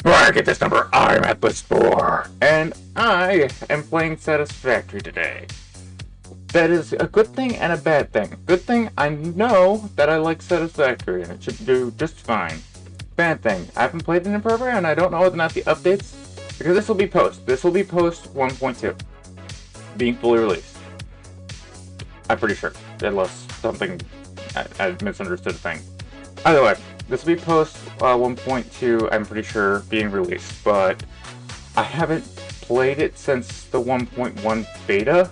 Where I get this number, I'm at list 4. And I am playing Satisfactory today. That is a good thing and a bad thing. Good thing, I know that I like Satisfactory and it should do just fine. Bad thing, I haven't played it in forever and I don't know whether or not the updates, because this will be post 1.2, being fully released. I'm pretty sure, unless something, I misunderstood a thing. Either way, this will be post 1.2, I'm pretty sure, being released, but I haven't played it since the 1.1 beta,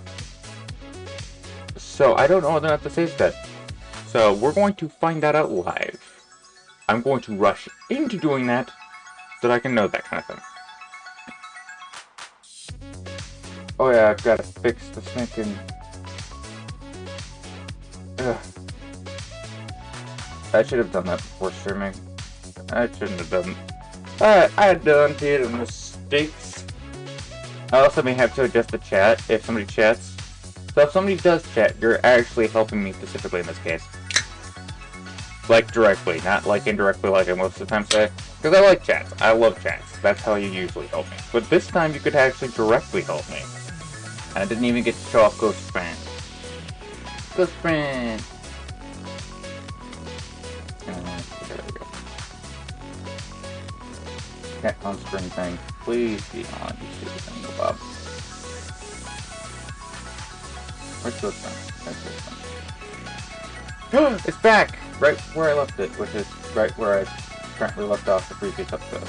so I don't know whether or not to save that. So we're going to find that out live. I'm going to rush into doing that so that I can know that kind of thing. Oh yeah, I've got to fix the thinking. Ugh. I should have done that before streaming. I shouldn't have done. I done did mistakes. I also may have to adjust the chat if somebody chats. So if somebody does chat, you're actually helping me specifically in this case. Like directly, not like indirectly like I most of the time say. Because I like chats. I love chats. That's how you usually help me. But this time you could actually directly help me. And I didn't even get to show off Ghost Friend. Ghost Friend! There we go. Can't on-screen thing. Please be on, you stupid thing, Bob. Where's Ghost Friend? There's Ghost Friend. It's back! Right where I left it, which is right where I currently left off the previous episode.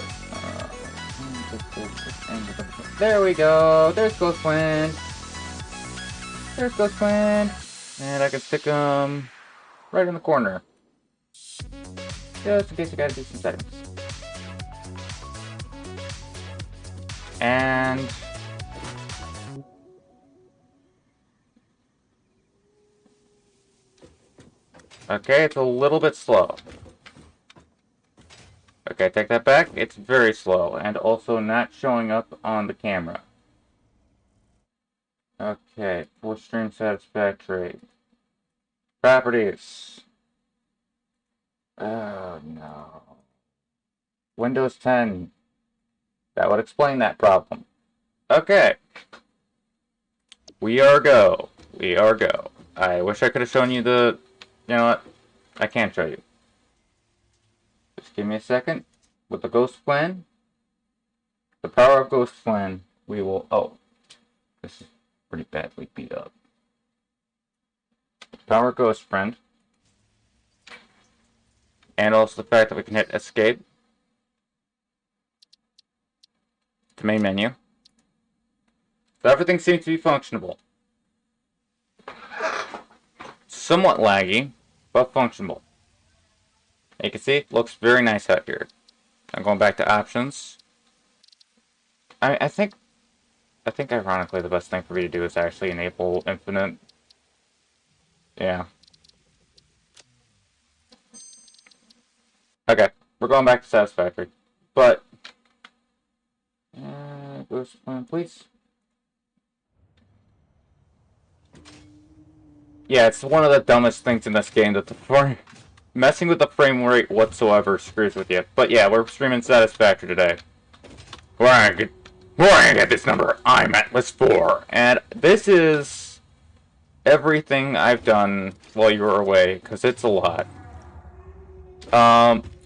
There we go! There's Ghost Friend! There's Ghost Friend! And I can stick him right in the corner. Just in case I gotta do some settings. And okay, it's a little bit slow. Okay, take that back. It's very slow and also not showing up on the camera. Okay, full stream satisfactory. Properties. Oh no. Windows 10. That would explain that problem. Okay. We are go. We are go. I wish I could have shown you the... You know what? I can't show you. Just give me a second. With the Ghost Plan. The power of Ghost Plan. We will... Oh. This is pretty badly beat up. Power Ghost Friend. And also the fact that we can hit Escape. To main menu. So everything seems to be functionable. Somewhat laggy, but functionable. You can see, it looks very nice out here. I'm going back to options. I think ironically the best thing for me to do is actually enable infinite. Yeah. Okay, we're going back to Satisfactory. But Ghost Plan, please. Yeah, it's one of the dumbest things in this game that the messing with the frame rate whatsoever screws with you. But yeah, we're streaming Satisfactory today. Where I get this number, I'm at list 4. And this is everything I've done while you were away, because it's a lot.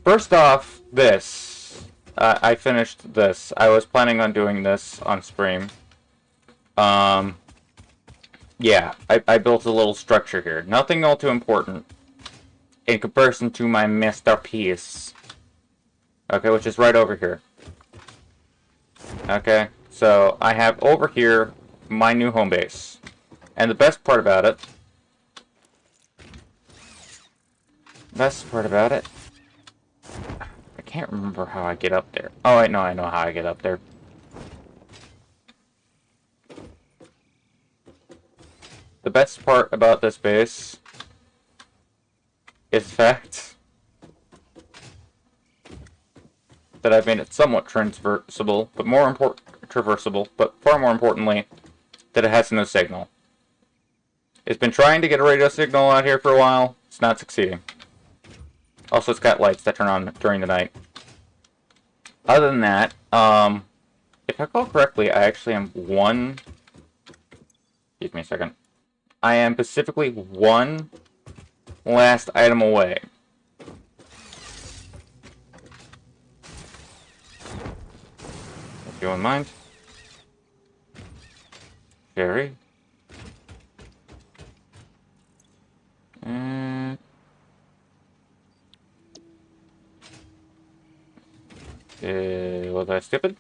First off, this. I finished this. I was planning on doing this on stream. Yeah, I built a little structure here. Nothing all too important in comparison to my masterpiece. Okay, which is right over here. Okay, so I have over here my new home base. And the best part about it... I can't remember how I get up there. Oh, wait, no, I know how I get up there. The best part about this base is the fact that I've made it somewhat traversable, but far more importantly, that it has no signal. It's been trying to get a radio signal out here for a while. It's not succeeding. Also, it's got lights that turn on during the night. Other than that, if I recall correctly, I actually am one... Excuse me a second. I am specifically one last item away. If you don't mind. Very. Was I stupid?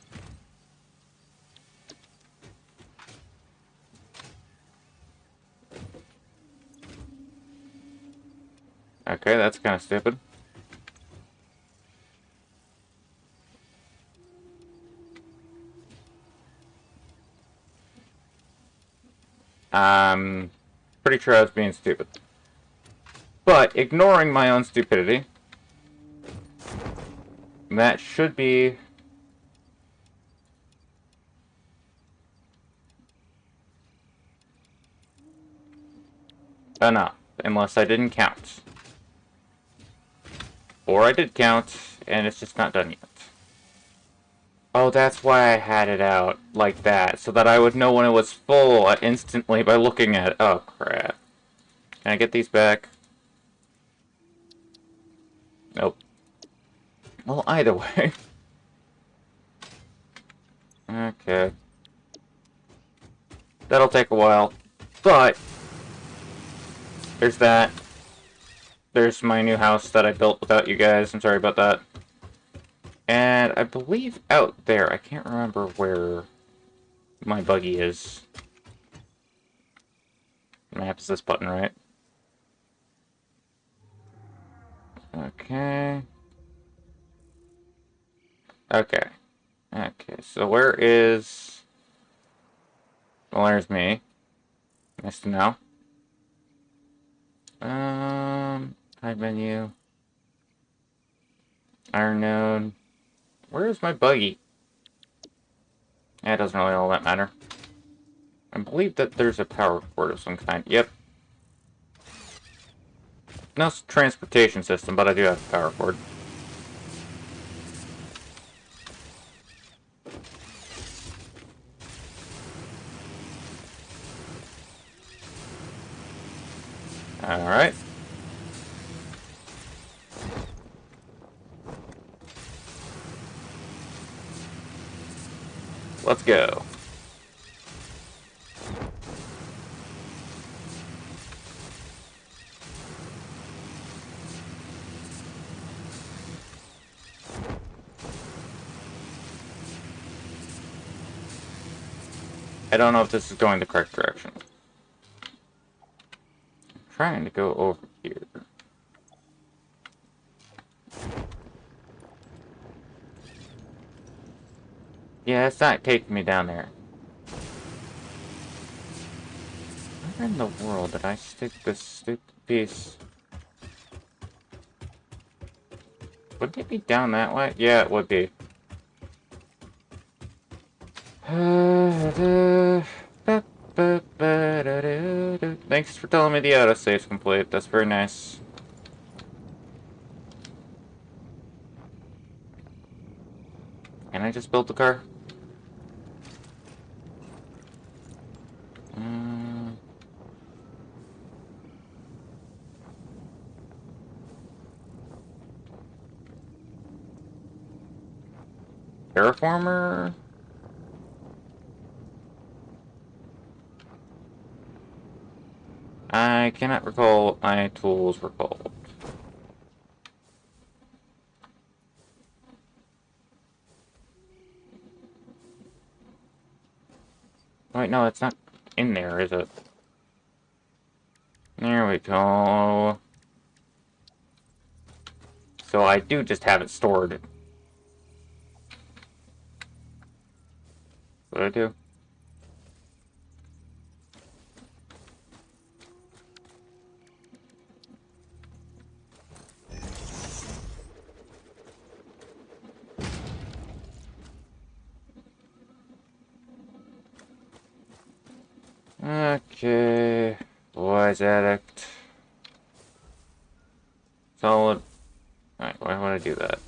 Okay, that's kind of stupid. I'm pretty sure I was being stupid. But, ignoring my own stupidity, that should be... enough, unless I didn't count. Or I did count, and it's just not done yet. Oh, that's why I had it out like that, so that I would know when it was full instantly by looking at it. Oh, crap. Can I get these back? Nope. Well, either way. Okay. That'll take a while. But, there's that. There's my new house that I built without you guys. I'm sorry about that. And I believe out there, I can't remember where my buggy is. Map is this button, right? Okay. Okay. Okay, so where is... Well, there's me. Nice to know. Hide menu. Iron node. Where is my buggy? Yeah, it doesn't really all that matter. I believe that there's a power cord of some kind. Yep. No transportation system, but I do have a power cord. Alright. Let's go. I don't know if this is going the correct direction. I'm trying to go over here. Yeah, it's not taking me down there. Where in the world did I stick this stupid piece? Wouldn't it be down that way? Yeah, it would be. Thanks for telling me the autosave's complete. That's very nice. Can I just build the car? Terraformer? I cannot recall what my tools were called. Wait, no, it's not in there, is it? There we go. So I do just have it stored. What do I do? Okay. Wise addict. Solid. Alright, why would I do that?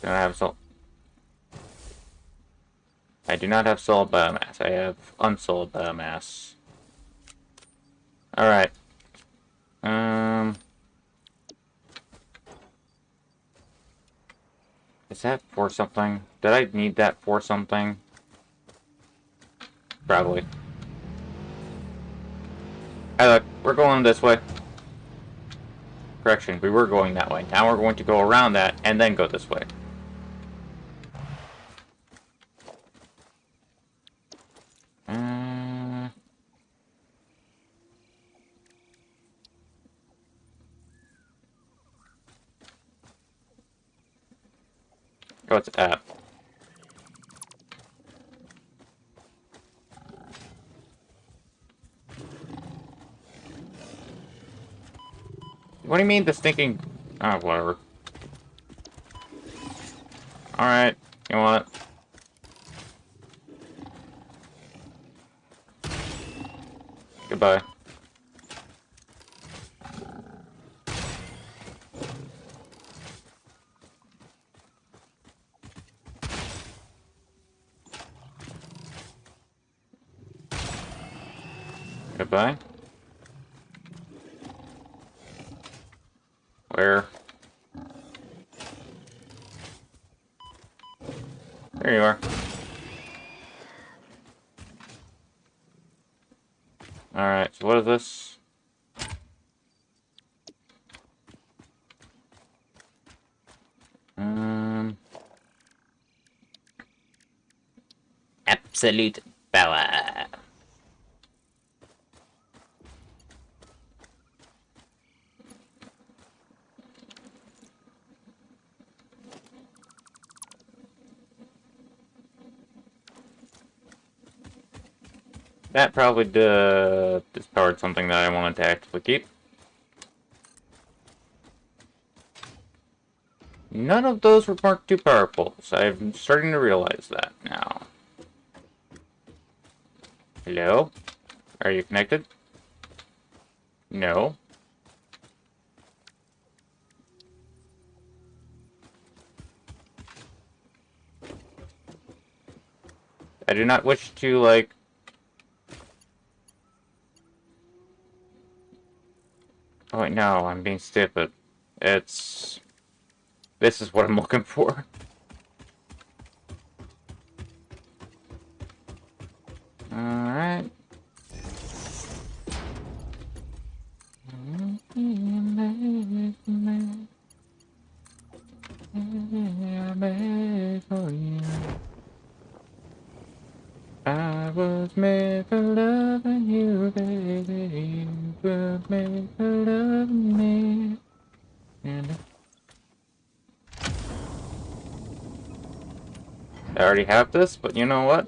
Gonna have salt. I do not have solid biomass. I have unsolid biomass. Alright. Is that for something? Did I need that for something? Probably. Hey, look, we're going this way. Correction, we were going that way. Now we're going to go around that and then go this way. What's that? What do you mean the stinking... Oh, whatever. Alright, you know what? Goodbye. Goodbye. Where? There you are. Alright, so what is this? Absolute power. That probably dispowered something that I wanted to actively keep. None of those were marked too powerful, so I'm starting to realize that now. Hello? Are you connected? No. I do not wish to, like... Oh wait, no, I'm being stupid. It's... This is what I'm looking for. Alright. I was made for loving you, baby. You were made for loving me. And I already have this, but you know what?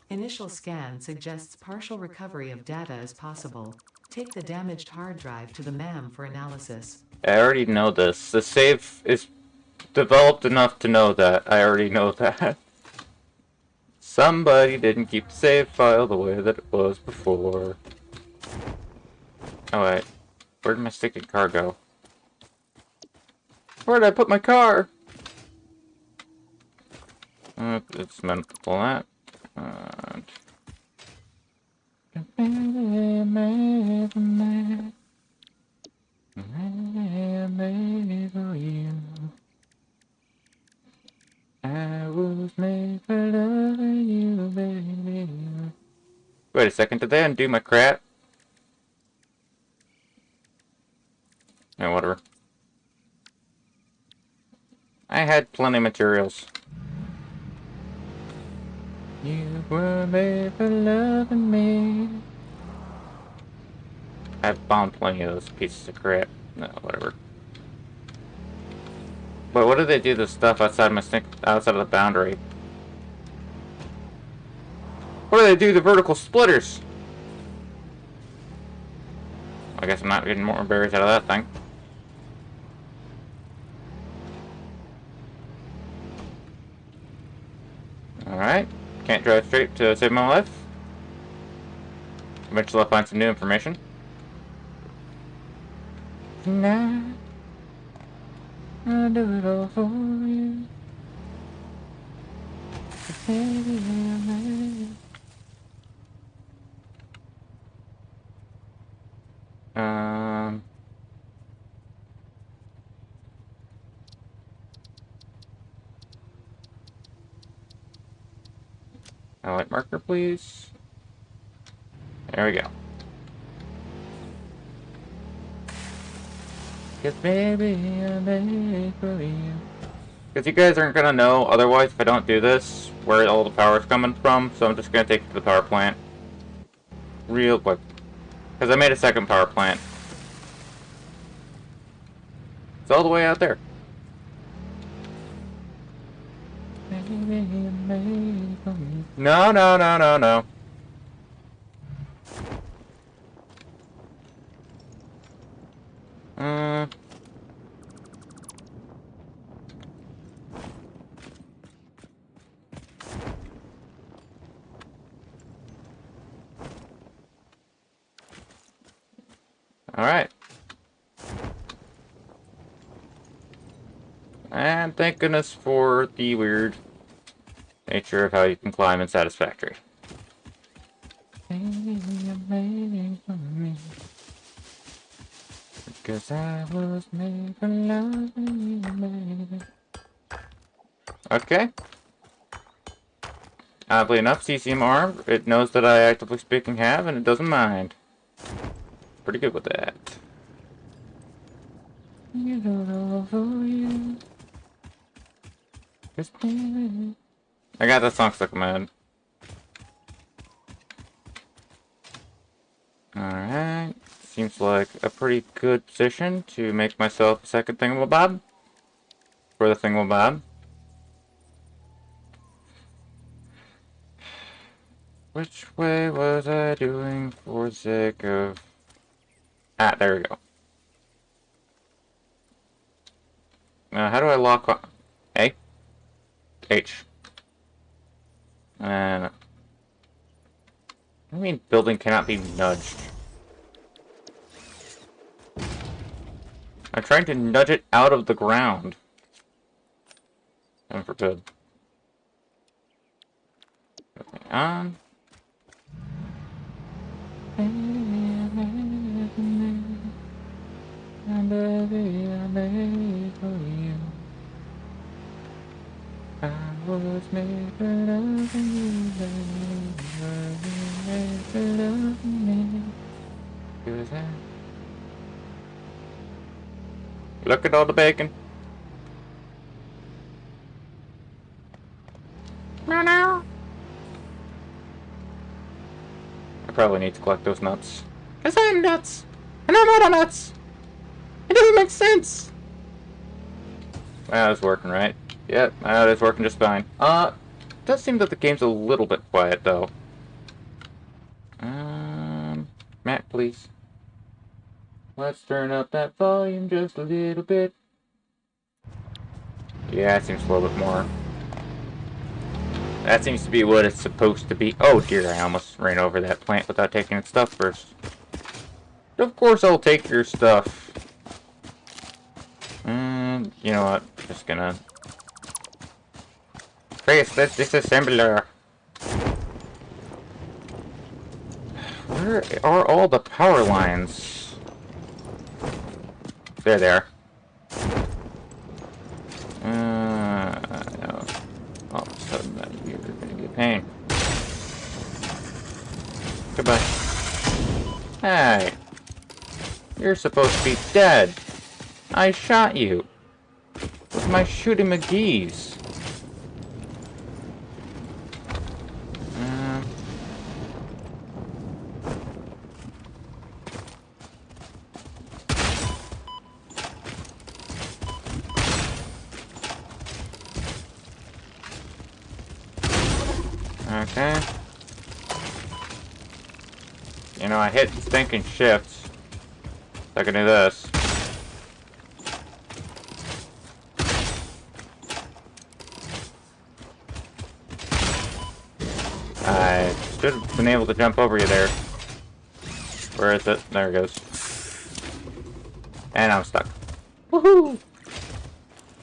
Initial scan suggests partial recovery of data is possible. Take the damaged hard drive to the MAM for analysis. I already know this. The save is developed enough to know that. I already know that. Somebody didn't keep the save file the way that it was before. Oh wait, where'd my stinking car go? Where did I put my car? It's meant to pull that. I was made for loving you, baby. Wait a second, did they undo my crap? No, whatever. I had plenty of materials. You were made for loving me. I've bombed plenty of those pieces of crap. No, whatever. But what do they do to stuff outside outside of the boundary? What do they do to vertical splitters? I guess I'm not getting more berries out of that thing. Alright. Can't drive straight to save my life. Eventually I'll find some new information. Tonight, I'll do it all for you. Um, highlight marker, please. There we go. Cause baby, I made for you. Because you guys aren't gonna know otherwise if I don't do this where all the power's coming from, so I'm just gonna take it to the power plant real quick. Because I made a second power plant. It's all the way out there. No, no, no, no, no. Alright. And thank goodness for the weird nature of how you can climb in Satisfactory. Because I was made for loving you. Okay. Oddly enough, CCMR, it knows that I actively speaking have, and it doesn't mind. Pretty good with that. You don't know who you. I got that song stuck in my head. Alright. Seems like a pretty good position to make myself a second thingamabob. For the thingamabob. Which way was I doing for the sake of... Ah, there we go. How do I lock on? A? H. And... What do you mean building cannot be nudged? I'm trying to nudge it out of the ground. Heaven forbid. Everything on. Baby, I made for you. I was made for loving you, baby. Made for loving me. Look at all the bacon. I probably need to collect those nuts. Cause I'm nuts! And I'm out of nuts! It doesn't make sense! Well, it's working, right? Yep, it's working just fine. It does seem that the game's a little bit quiet, though. Matt, please. Let's turn up that volume just a little bit. Yeah, it seems a little bit more. That seems to be what it's supposed to be. Oh dear, I almost ran over that plant without taking its stuff first. Of course I'll take your stuff. You know what? Just gonna... Face this disassembler. Where are all the power lines? There they are. No. All of a sudden, you're gonna get pain. Goodbye. Hey. You're supposed to be dead. I shot you. With my shooting McGee's. Okay. You know, I hit stinking shift. So I can do this. I should have been able to jump over you there. Where is it? There it goes. And I'm stuck. Woohoo!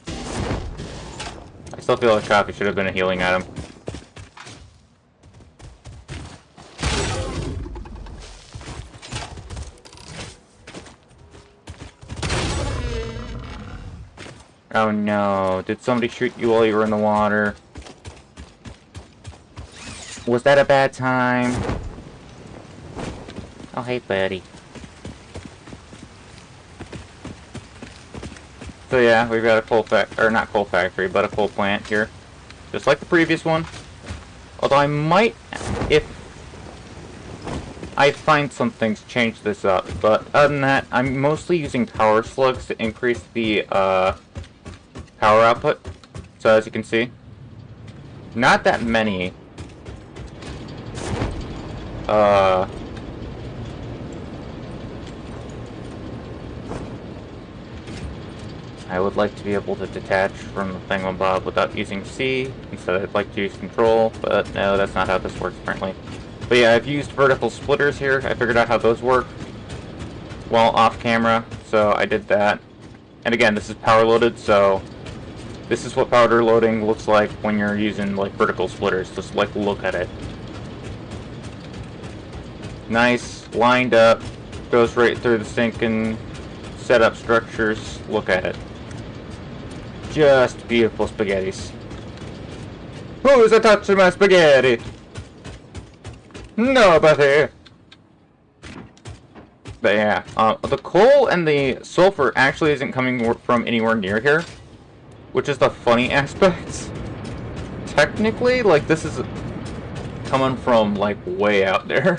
I still feel like coffee should have been a healing item. Oh no, did somebody shoot you while you were in the water? Was that a bad time? Oh, hey, buddy. So yeah, we've got a or not coal factory, but a coal plant here. Just like the previous one. Although I might, if I find some things, change this up. But other than that, I'm mostly using power slugs to increase the power output. So as you can see, not that many. I would like to be able to detach from the thingamabob without using C. Instead, I'd like to use control, but no, that's not how this works apparently. But yeah, I've used vertical splitters here. I figured out how those work while off camera, so I did that. And again, this is power loaded, so this is what powder loading looks like when you're using like vertical splitters. Just like look at it. Nice, lined up, goes right through the stinking setup structures. Look at it. Just beautiful spaghettis. Who's a touching my spaghetti? Nobody. But yeah, the coal and the sulfur actually isn't coming from anywhere near here, which is the funny aspect. Technically, like, this is coming from, like, way out there.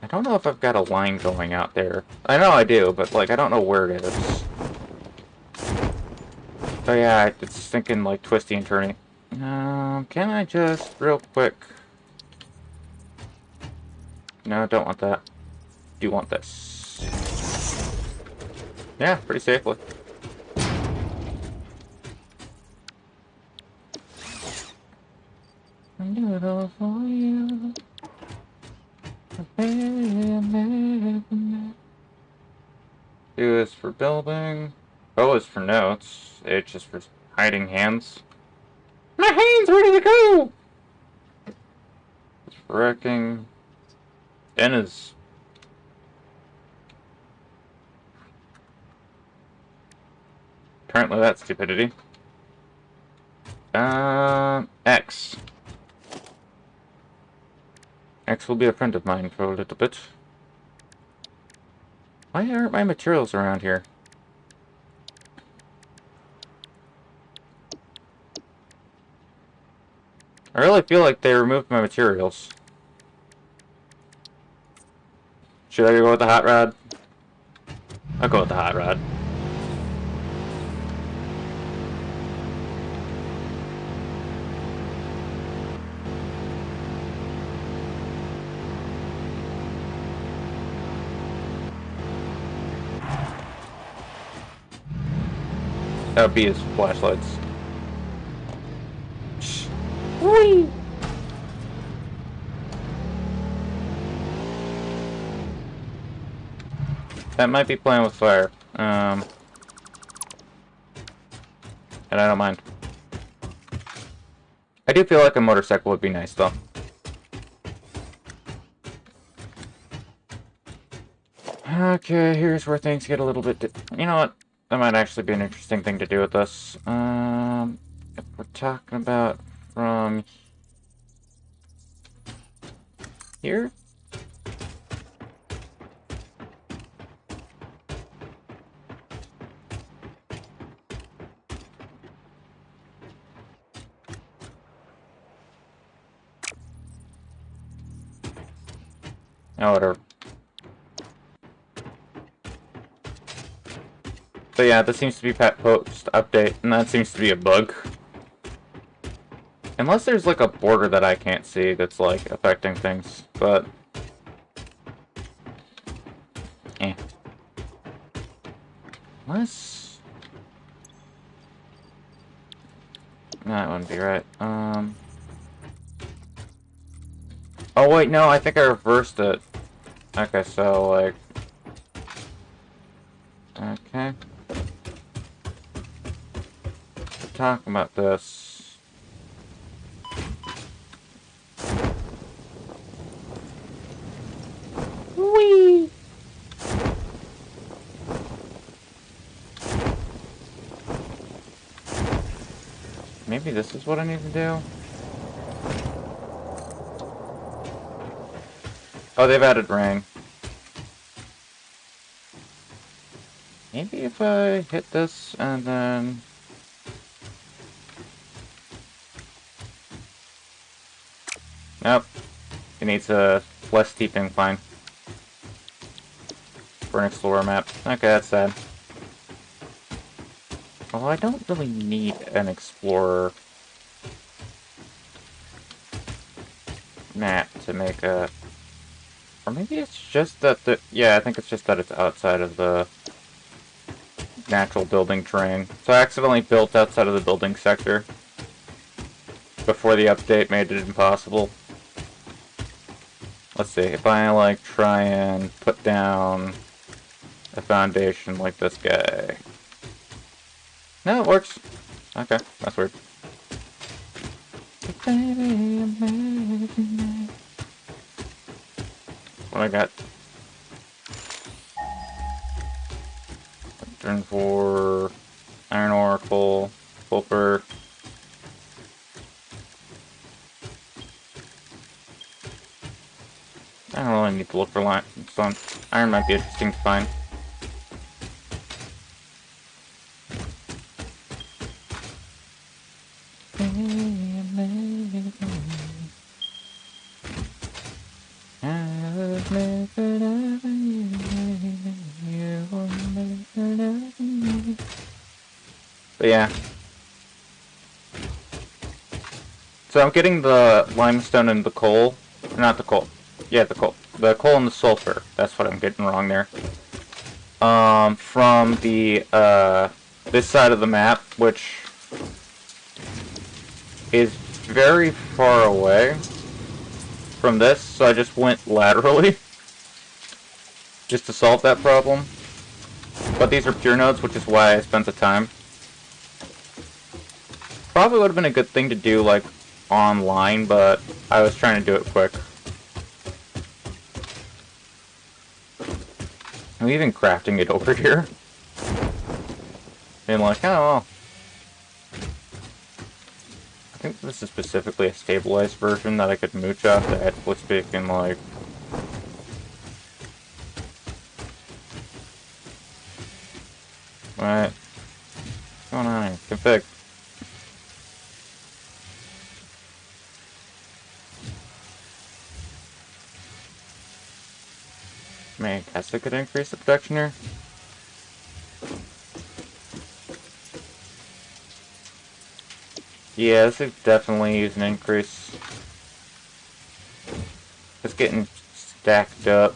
I don't know if I've got a line going out there. I know I do, but, like, I don't know where it is. So yeah, it's thinking, like, twisty and turny. Can I just, real quick... No, I don't want that. Do want this. Yeah, pretty safely. I do it all for you. Do is for building. O is for notes. H is for hiding hands. My hands ready to go! It's for wrecking. N is... Apparently that's stupidity. X. X will be a friend of mine for a little bit. Why aren't my materials around here? I really feel like they removed my materials. Should I go with the hot rod? I'll go with the hot rod. That would be his flashlights. Whee! That might be playing with fire. And I don't mind. I do feel like a motorcycle would be nice, though. Okay, here's where things get a little bit... You know what? That might actually be an interesting thing to do with this. If we're talking about from... here? Oh, whatever. So yeah, this seems to be pet post update, and that seems to be a bug. Unless there's like a border that I can't see that's like affecting things, but... eh. Unless... no, that wouldn't be right. Oh wait, no, I think I reversed it. Okay, so like... okay. We're talking about this. Whee! maybe this is what I need to do? Oh, they've added rain. Maybe if I hit this and then... Nope. It needs a less steep incline for an explorer map. Okay, that's sad. Although I don't really need an explorer map to make a... Or maybe it's just that the... Yeah, I think it's just that it's outside of the natural building terrain. So I accidentally built outside of the building sector before the update made it impossible. Let's see, if I, like, try and put down a foundation like this guy. No, it works. Okay, that's weird. What I got? Turn for iron ore, coal, sulfur. I don't really need to look for limestone. Iron might be interesting to find. But yeah. So I'm getting the limestone and the coal. Not the coal. Yeah, the coal. The coal and the sulfur. That's what I'm getting wrong there. From the, this side of the map, which is very far away from this, so I just went laterally just to solve that problem. But these are pure nodes, which is why I spent the time. Probably would have been a good thing to do, like, online, but I was trying to do it quick. I'm even crafting it over here. Being like, oh, well. I think this is specifically a stabilized version that I could mooch off to actually speaking, like... What? What's going on here? Config. I guess I could increase the production here. Yeah, this could definitely use an increase. It's getting stacked up.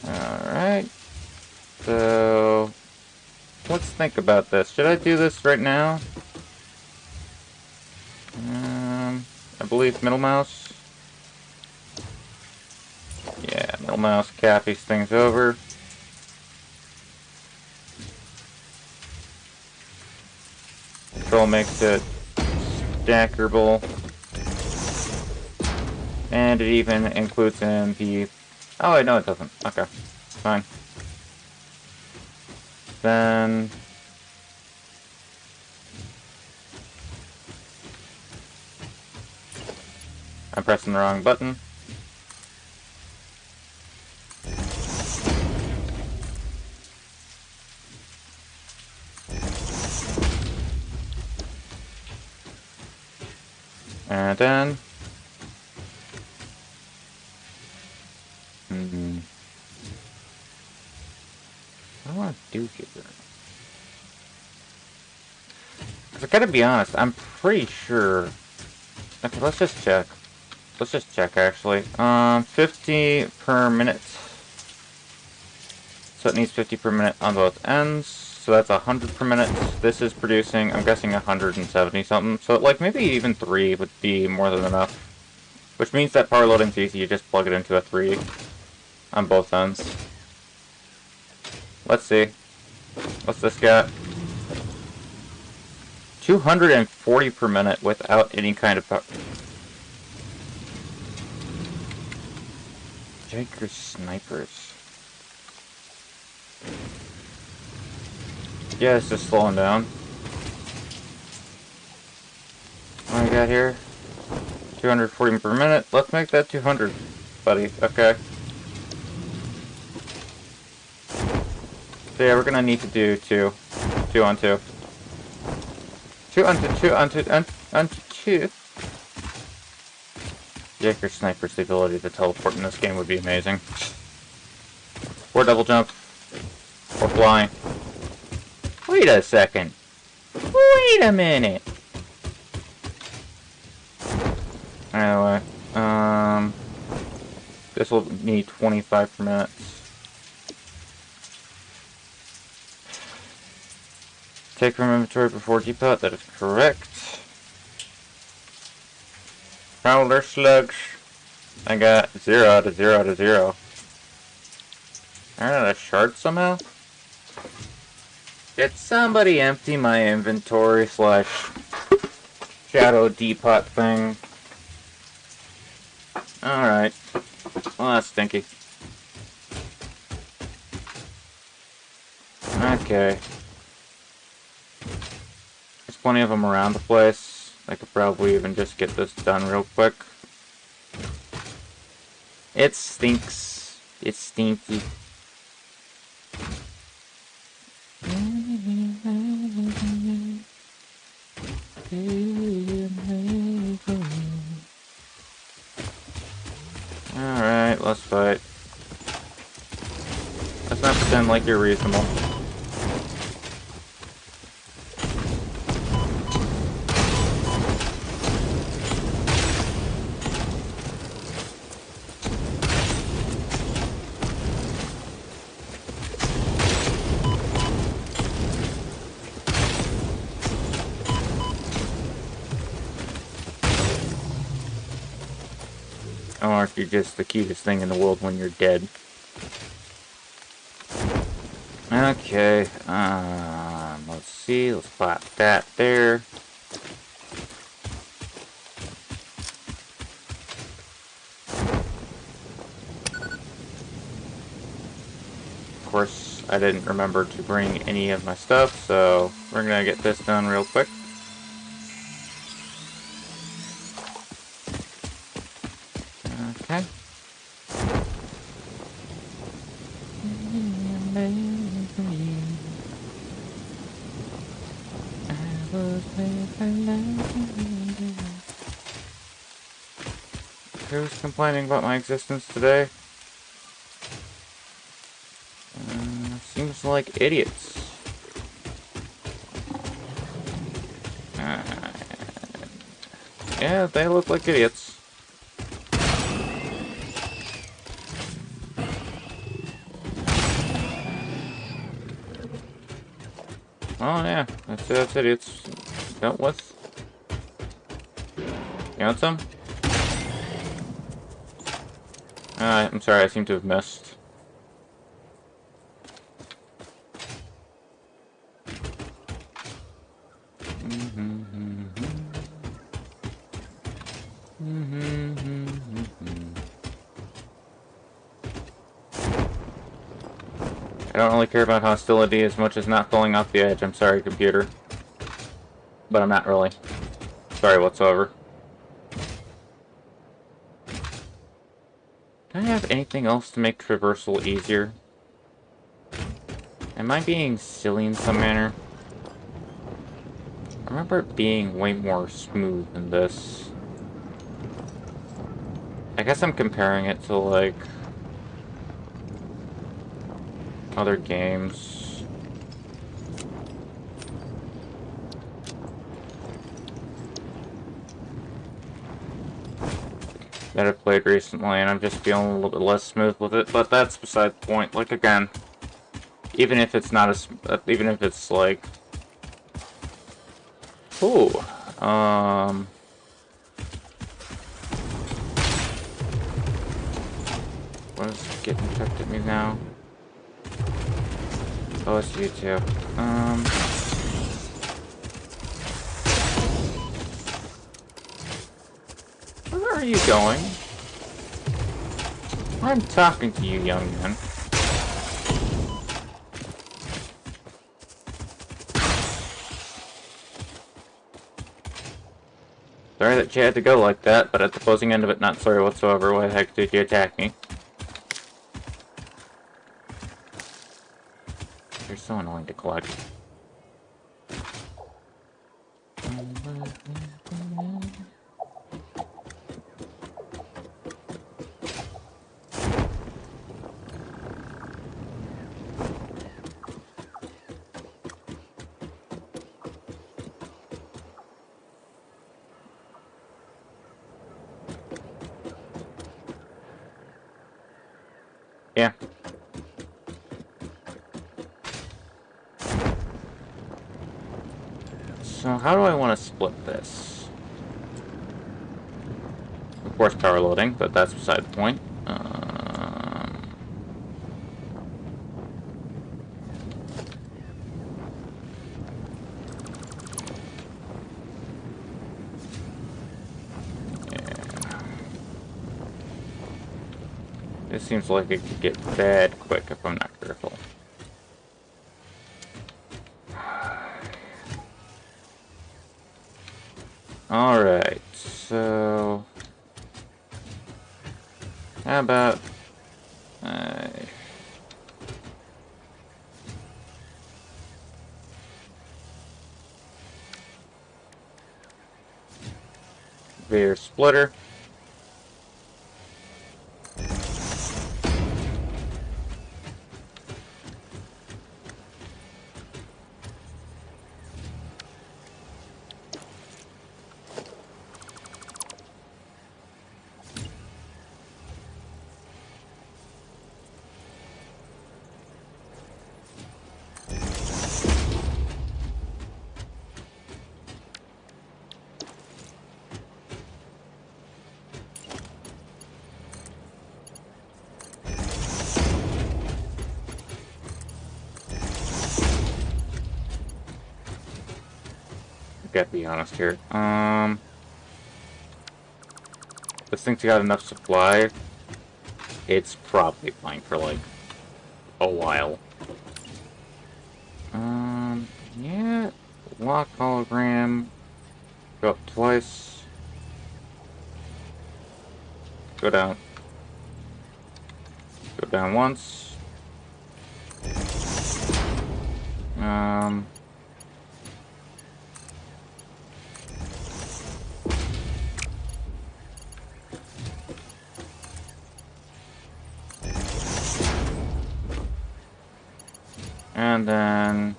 Alright. So, let's think about this. Should I do this right now? I believe middle mouse. Yeah, middle mouse copies things over. Control makes it stackable. And it even includes in the... Oh, wait, no it doesn't. Okay, fine. Then... I'm pressing the wrong button. And then... What do I want to do here? Because I gotta be honest, I'm pretty sure... Okay, let's just check. Let's just check, actually. 50 per minute. So it needs 50 per minute on both ends. So that's 100 per minute. This is producing, I'm guessing, 170 something. So, like, maybe even 3 would be more than enough. Which means that power loading's easy, you just plug it into a 3. on both ends. Let's see. What's this got? 240 per minute without any kind of power. Jaker snipers. Yeah, it's just slowing down. What I got here? 240 per minute. Let's make that 200, buddy. Okay. So yeah, we're gonna need to do two on two. Two onto two. Jaker sniper's the ability to teleport in this game would be amazing. Or double jump. Or flying. Wait a second. Wait a minute. Anyway, this will need 25 per minute. Take from inventory before depot, that is correct. Prowler slugs. I got 0 out of 0 out of 0. I got a shard somehow? Did somebody empty my inventory slash shadow depot thing? Alright. Well, that's stinky. Okay. There's plenty of them around the place. I could probably even just get this done real quick. It stinks. It's stinky. Alright, let's fight. Let's not pretend like you're reasonable. Or if you're just the cutest thing in the world when you're dead. Okay, let's see, let's pop that there. Of course, I didn't remember to bring any of my stuff, so we're gonna get this done real quick. Okay. Who's complaining about my existence today? Seems like idiots. Yeah, they look like idiots. Oh yeah, that's idiots. Dealt with. You want some? I'm sorry, I seem to have missed. I don't really care about hostility as much as not falling off the edge. I'm sorry, computer. But I'm not really. Sorry whatsoever. Do I have anything else to make traversal easier? Am I being silly in some manner? I remember it being way more smooth than this. I guess I'm comparing it to, like, other games. That I've played recently, and I'm just feeling a little bit less smooth with it, but that's beside the point. Like, again, even if it's not as, even if it's like, ooh, what is getting chucked at me now. Oh, it's you too. Where are you going? I'm talking to you, young man. Sorry that you had to go like that, but at the closing end of it, not sorry whatsoever. Why the heck did you attack me? You're so annoying to collect. Yeah. So how do I want to split this? Of course, power loading, but that's beside the point. Yeah. This seems like it could get bad quick if I'm not careful. Alright, so... How about... Veer splitter. Gotta be honest here. This thing's got enough supply. It's probably fine for like a while. Yeah. Lock hologram. Go up twice. Go down. Go down once. And then...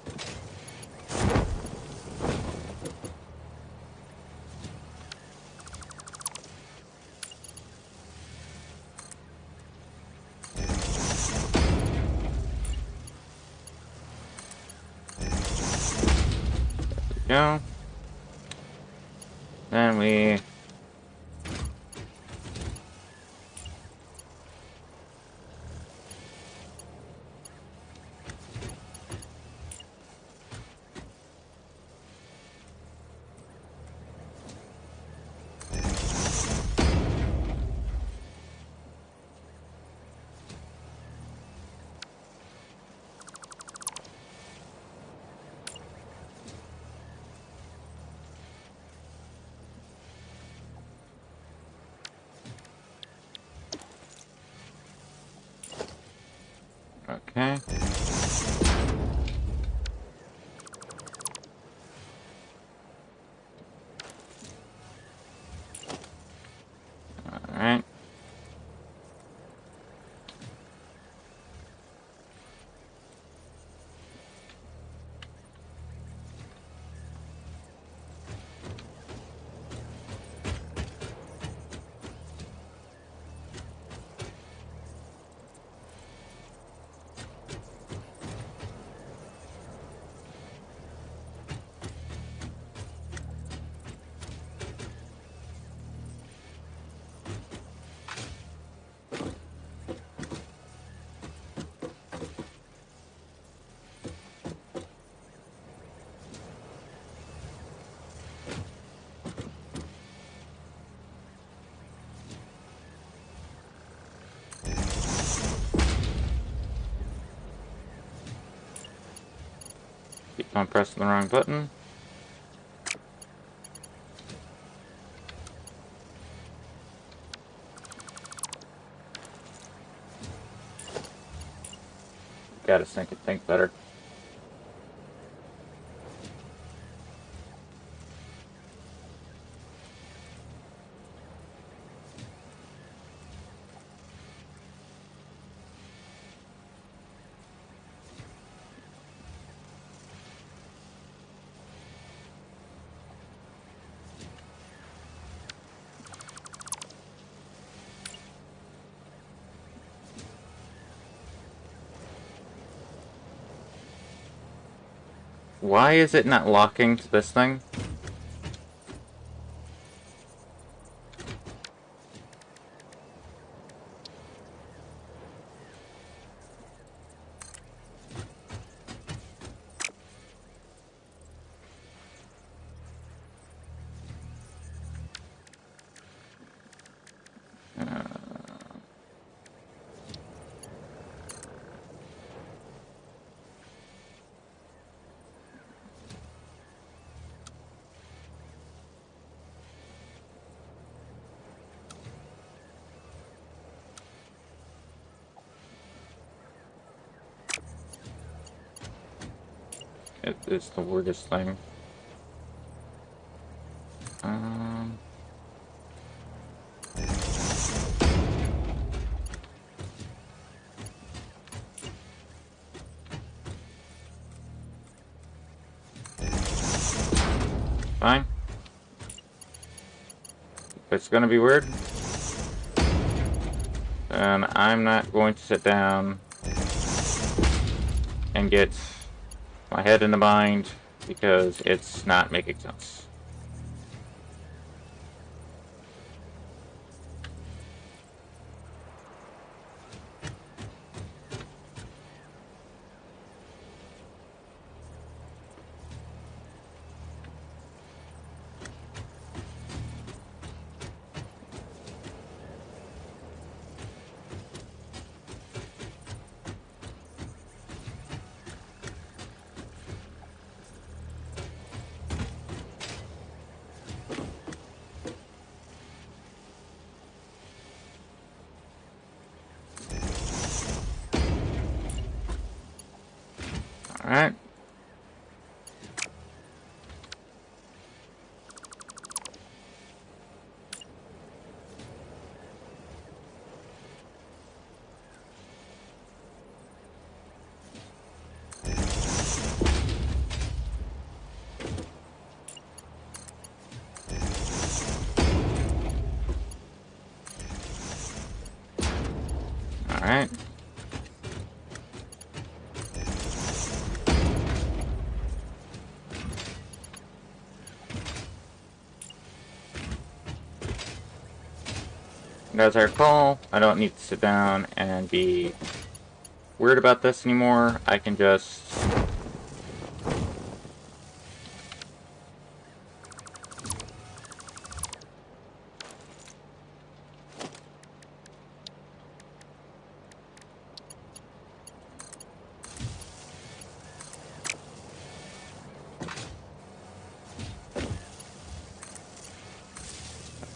There we go. Then we... Okay. Alright. I'm pressing the wrong button. Gotta think better. Why is it not locking to this thing? It's the weirdest thing. Fine. If it's gonna be weird, then I'm not going to sit down and get my head in the bind because it's not making sense. Alright. Alright. As I recall, I don't need to sit down and be weird about this anymore. I can just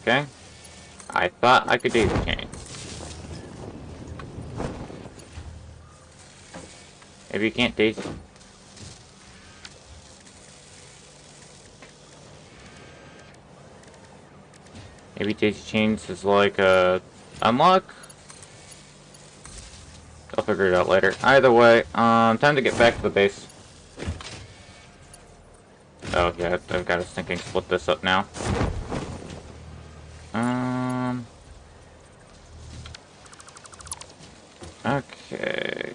okay. I thought I could daisy chain. Maybe you can't daisy. Maybe daisy chains is like a unlock. I'll figure it out later. Either way, time to get back to the base. Oh yeah, I've got a thinking split this up now. Okay.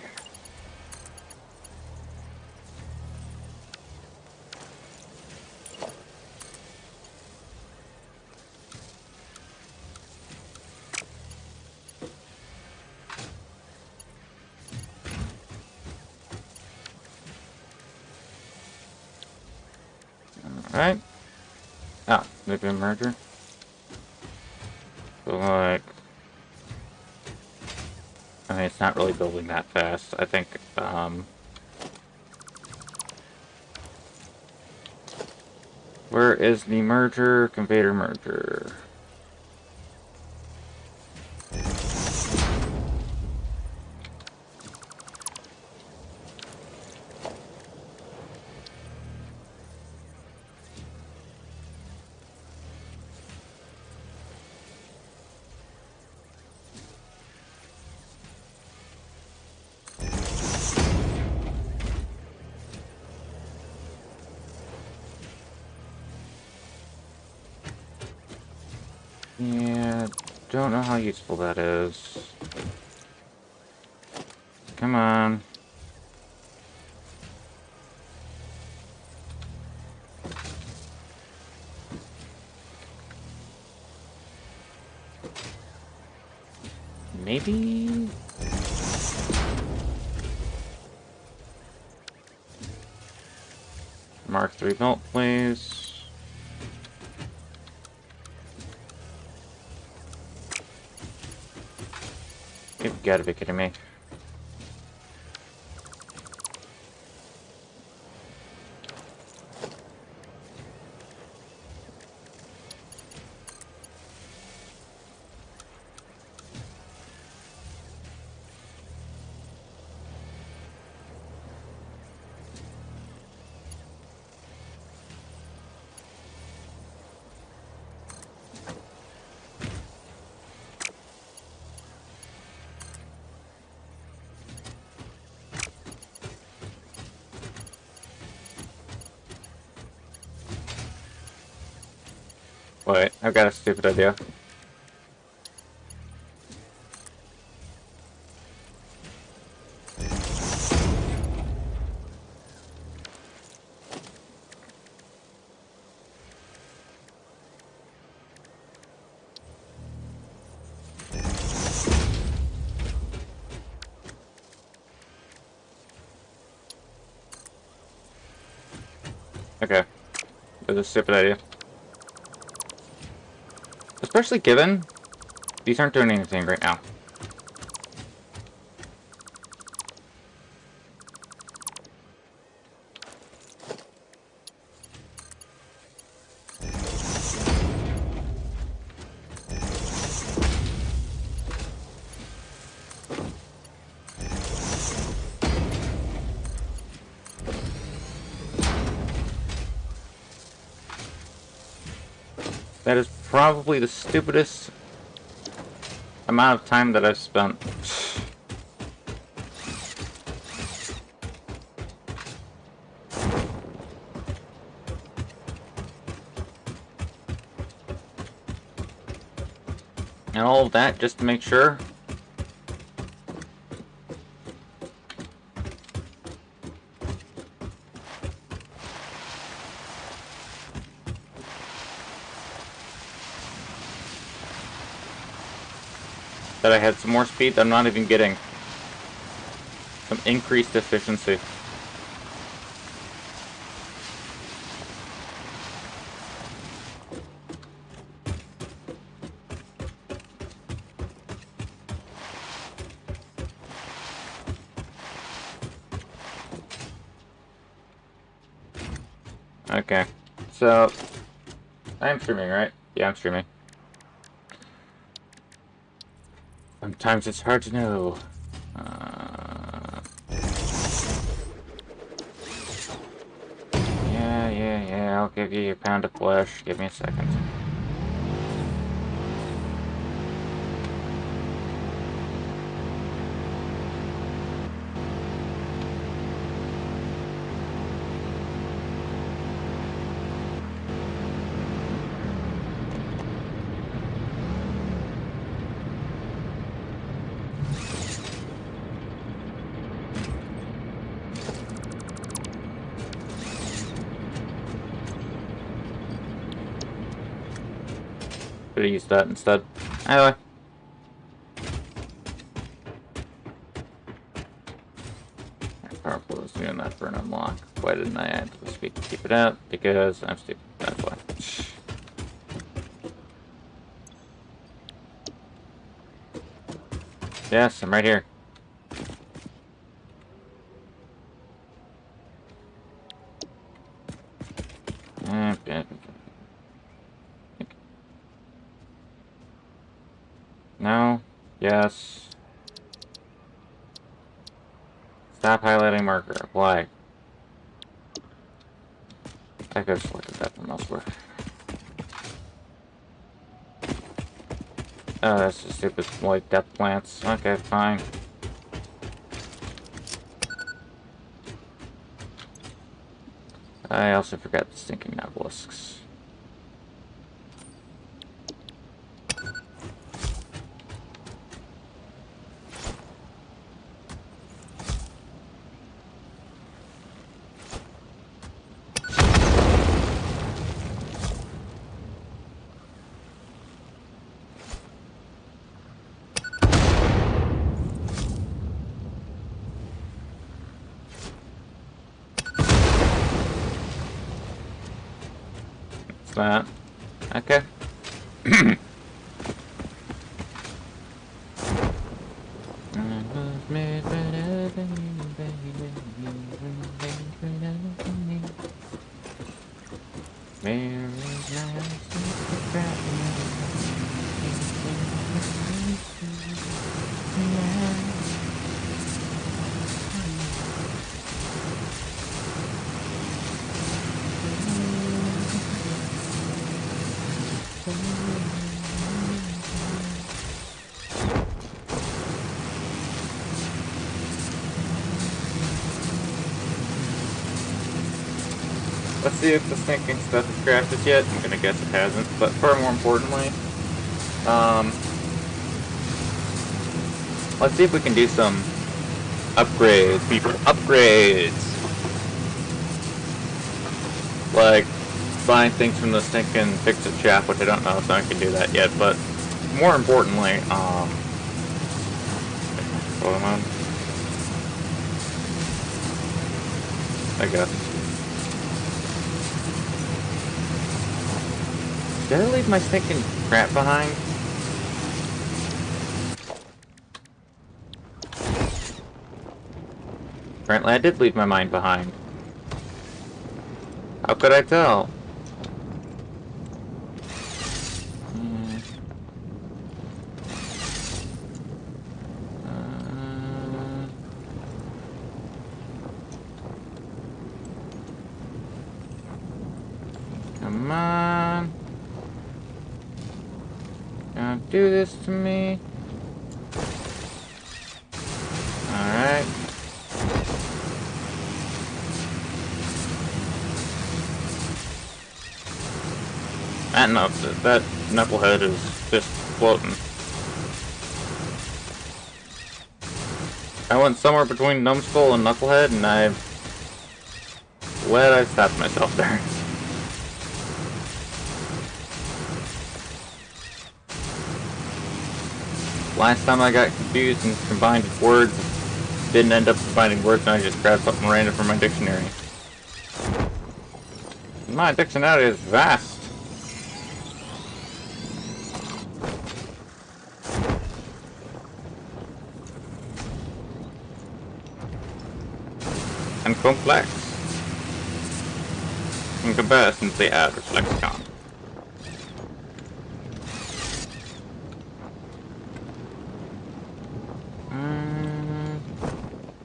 Alright. Oh, maybe a merger. So like, I mean, it's not really building that fast. I think, Where is the merger? Conveyor merger. Yeah, don't know how useful that is. Come on. Maybe? Mark 3 melt, please. You've got to be kidding me. Wait, I've got a stupid idea. Okay, that's a stupid idea. Especially given these aren't doing anything right now. That is probably the stupidest amount of time that I've spent. And all of that just to make sure that I had some more speed that I'm not even getting. Some increased efficiency. Okay, so I'm streaming, right? Yeah, I'm streaming. Sometimes it's hard to know. Yeah, I'll give you a pound of flesh. Give me a second. Could have used that instead. Anyway. Powerful was doing that for an unlock. Why didn't I add to the speed to keep it out? Because I'm stupid. That's why. Yes, I'm right here. No. Yes. Stop highlighting marker. Why? I could have selected that from elsewhere. Oh, that's just stupid white death plants. Okay, fine. I also forgot the stinking obelisks. What's that? Okay. Let's see if the sinking stuff is crafted yet. I'm gonna guess it hasn't, but far more importantly, let's see if we can do some upgrades, people. Upgrades! Like, buying things from the stinking fix-it shop, which I don't know if I can do that yet, but more importantly, what am I guess. Did I leave my stinking crap behind? Apparently I did leave my mine behind. How could I tell? Come on. Don't do this to me. Alright. That knucklehead is just floating. I went somewhere between Numbskull and Knucklehead, and I stopped myself there. Last time I got confused and combined words, didn't end up combining words, and I just grabbed something random from my dictionary. My dictionary is vast. And complex in comparison to the average lexicon.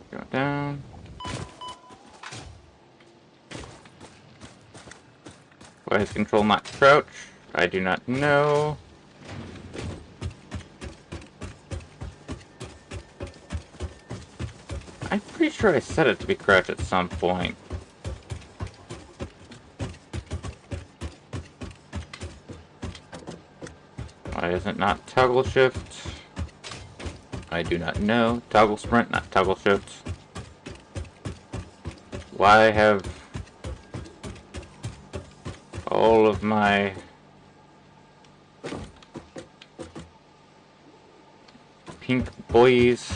Go down. Why is control not crouch? I do not know. I'm pretty sure I set it to be crouch at some point. Why is it not toggle shift? I do not know. Toggle sprint, not toggle shift. Why have all of my pink boys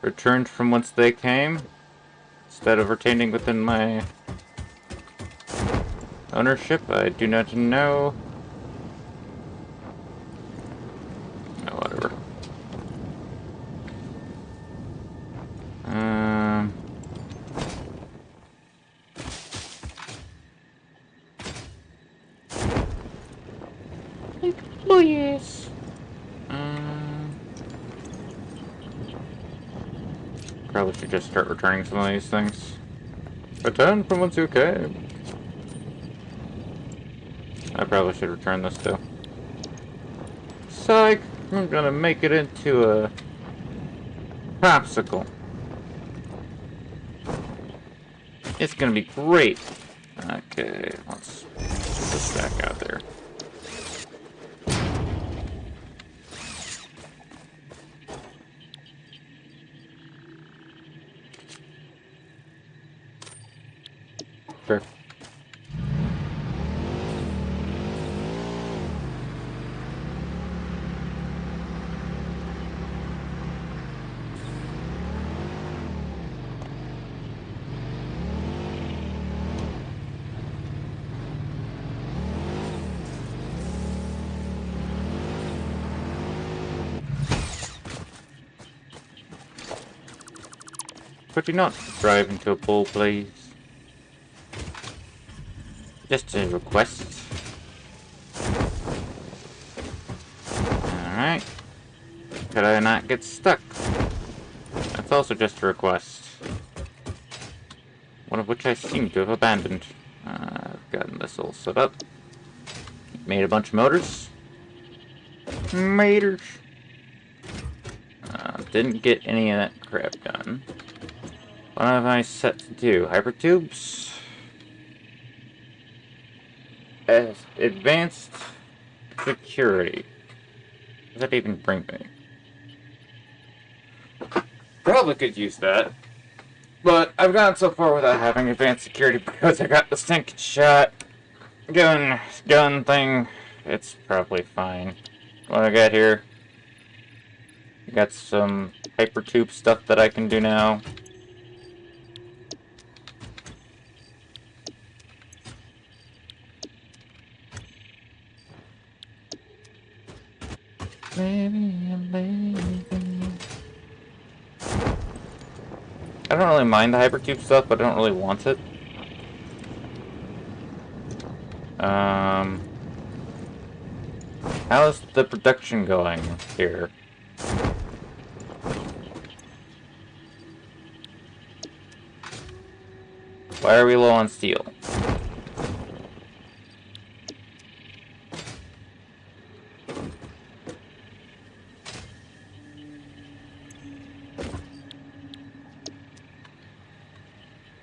returned from whence they came, instead of retaining within my ownership? I do not know. No, whatever. Pink boys. Probably should just start returning some of these things. Return from whence you came. I probably should return this too. Psych! I'm gonna make it into a popsicle. It's gonna be great. Okay, let's put this back out there. Sure. Could you not drive into a pool, please? Just a request. Alright. Could I not get stuck? That's also just a request. One of which I seem to have abandoned. I've gotten this all set up. Made a bunch of motors. Motors. Didn't get any of that crap done. What have I set to do? Hypertubes? Advanced security. What does that even bring me? Probably could use that. But I've gotten so far without having advanced security because I got the stinking shot. Gun thing. It's probably fine. What I got here? I got some hypertube stuff that I can do now. Maybe I'm leaving. I don't really mind the hypertube stuff, but I don't really want it. How's the production going here? Why are we low on steel?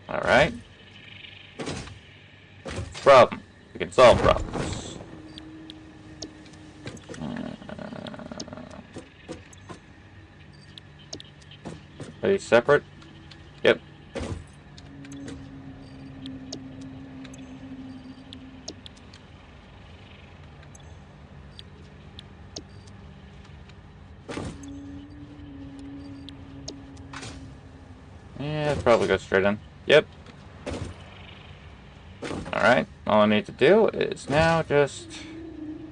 Alright. Problem. We can solve problems. Are these separate? Yep. Yeah, it'll probably go straight in. Yep. Alright, all I need to do is now just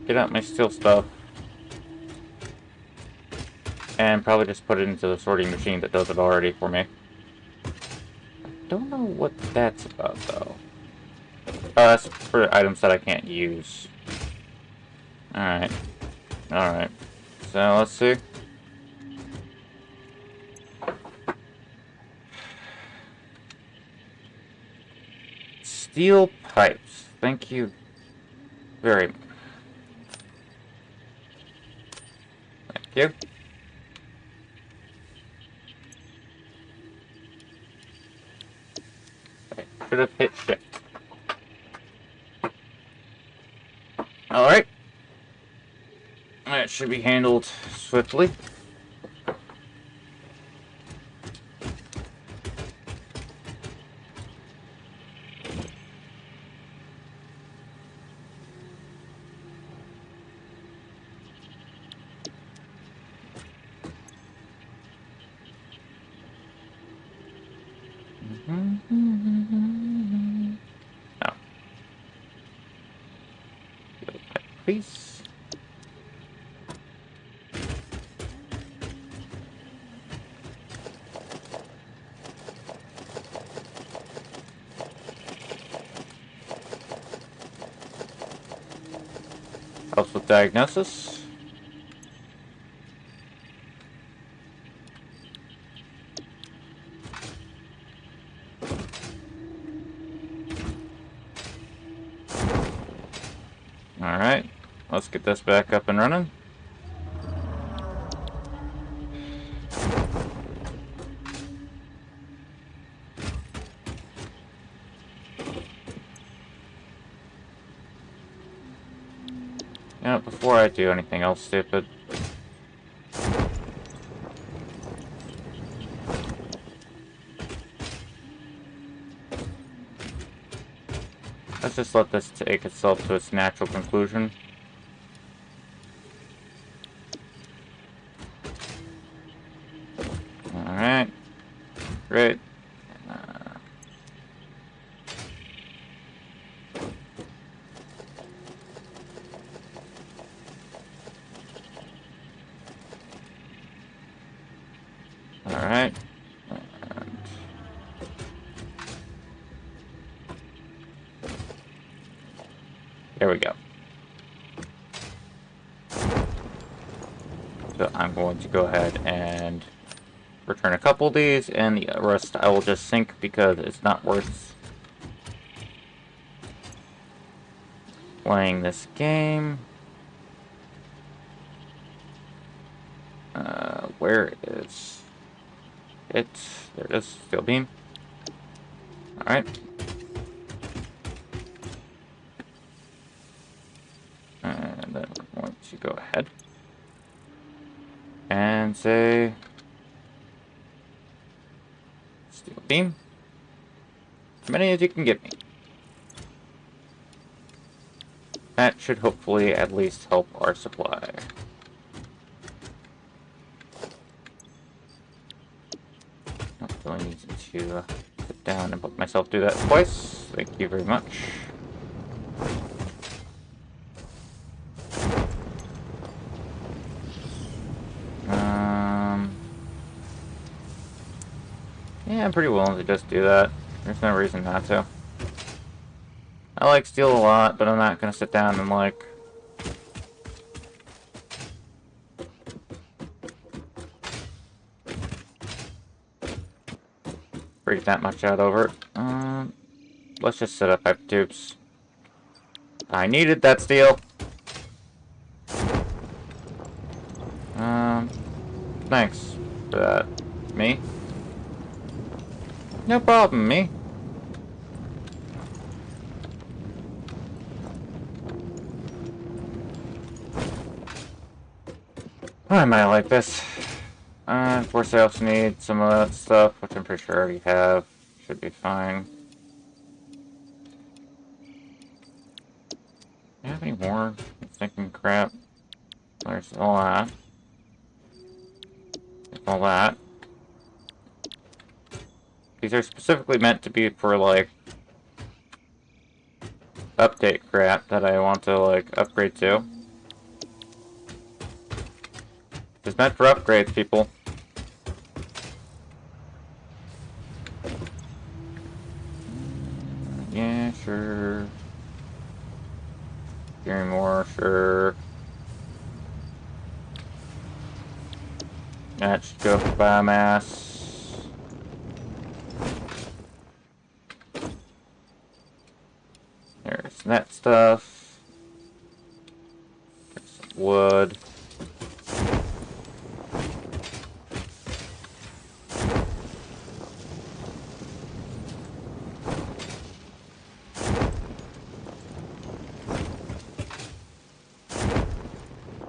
get out my steel stuff and probably just put it into the sorting machine that does it already for me. Don't know what that's about though. Oh, that's for items that I can't use. Alright. Alright. So let's see. Steel pipes. Thank you very much. Thank you. I should have hit shift. Alright. That should be handled swiftly. Oh. Please. Helps with diagnosis. get this back up and running. Now, before I do anything else stupid, let's just let this take itself to its natural conclusion. Alright. Great. Alright. There we go. So I'm going to go ahead and return a couple of these, and the rest I will just sink because it's not worth playing this game. Where is it? There it is. Steel beam. Alright. And then we're going to go ahead and say steel beam. As many as you can give me. That should hopefully at least help our supply. Not really needing to sit down and put myself through that twice. Thank you very much. Yeah, I'm pretty willing to just do that. There's no reason not to. I like steel a lot, but I'm not gonna sit down and like freak that much out over it. Let's just set up pipe tubes. I needed that steel. Thanks for that. Me? No problem, me. I might like this. Of course, I also need some of that stuff, which I'm pretty sure I already have. Should be fine. Do I have any more? I'm thinking crap. There's all that. There's all that. These are specifically meant to be for, like, update crap that I want to, like, upgrade to. It's meant for upgrades, people. Yeah, sure. Hearing more, sure. That should go for biomass. There's that stuff. There's some wood.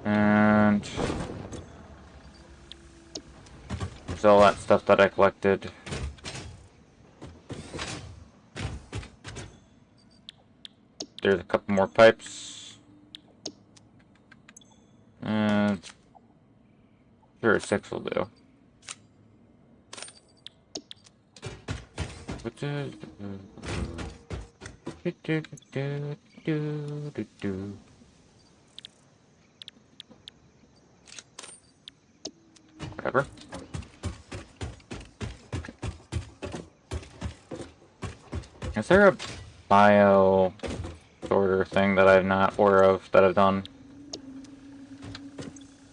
And there's all that stuff that I collected. There's a couple more pipes. And sure, 6 will do. Whatever. Is there a bio sorter thing that I'm not aware of that I've done?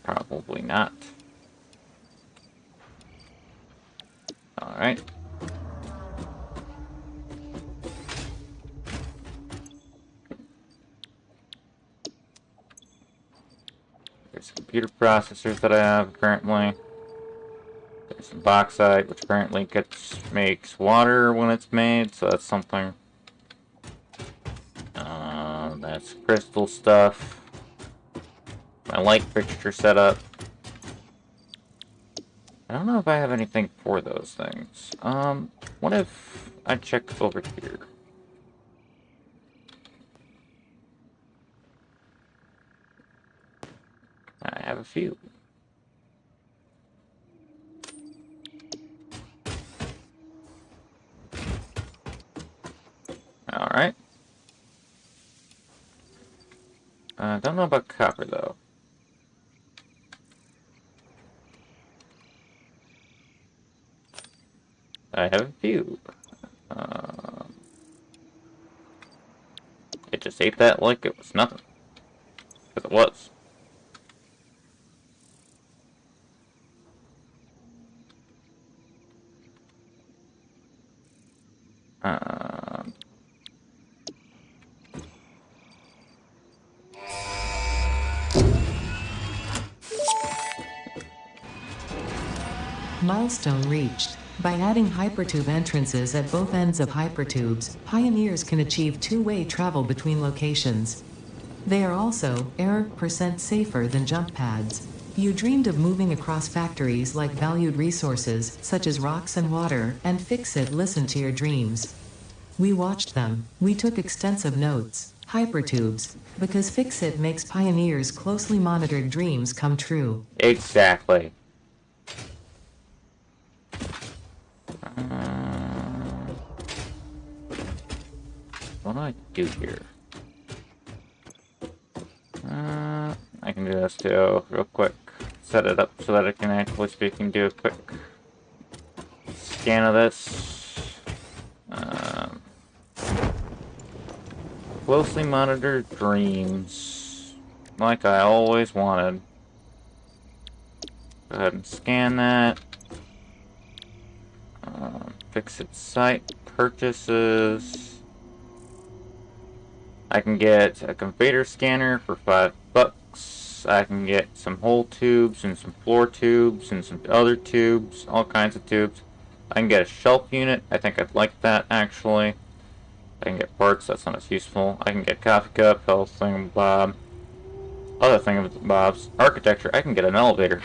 Probably not. Alright. computer processors that I have apparently. There's some bauxite, which apparently makes water when it's made, so that's something. That's crystal stuff. My light fixture setup. I don't know if I have anything for those things. What if I check over here? I have a few. Alright. Don't know about copper, though. I have a few. It just ate that like it was nothing. Because it was. Um, Milestone reached. By adding hypertube entrances at both ends of hypertubes, pioneers can achieve two-way travel between locations. They are also error% safer than jump pads. You dreamed of moving across factories like valued resources, such as rocks and water, and Fix-It listened to your dreams. We watched them. We took extensive notes. Hypertubes. Because Fix-It makes pioneers' closely monitored dreams come true. exactly. What do I do here? I can do this too, real quick. Set it up so that I can actually speaking do a quick scan of this. Closely monitored dreams. Like I always wanted. Go ahead and scan that. Fix it site purchases. I can get a conveyor scanner for $5. I can get some hole tubes and some floor tubes and some other tubes, all kinds of tubes. I can get a shelf unit. I think I'd like that actually. I can get parts. That's not as useful. I can get coffee cup, health thingamabob, other thingamabobs. Architecture. I can get an elevator.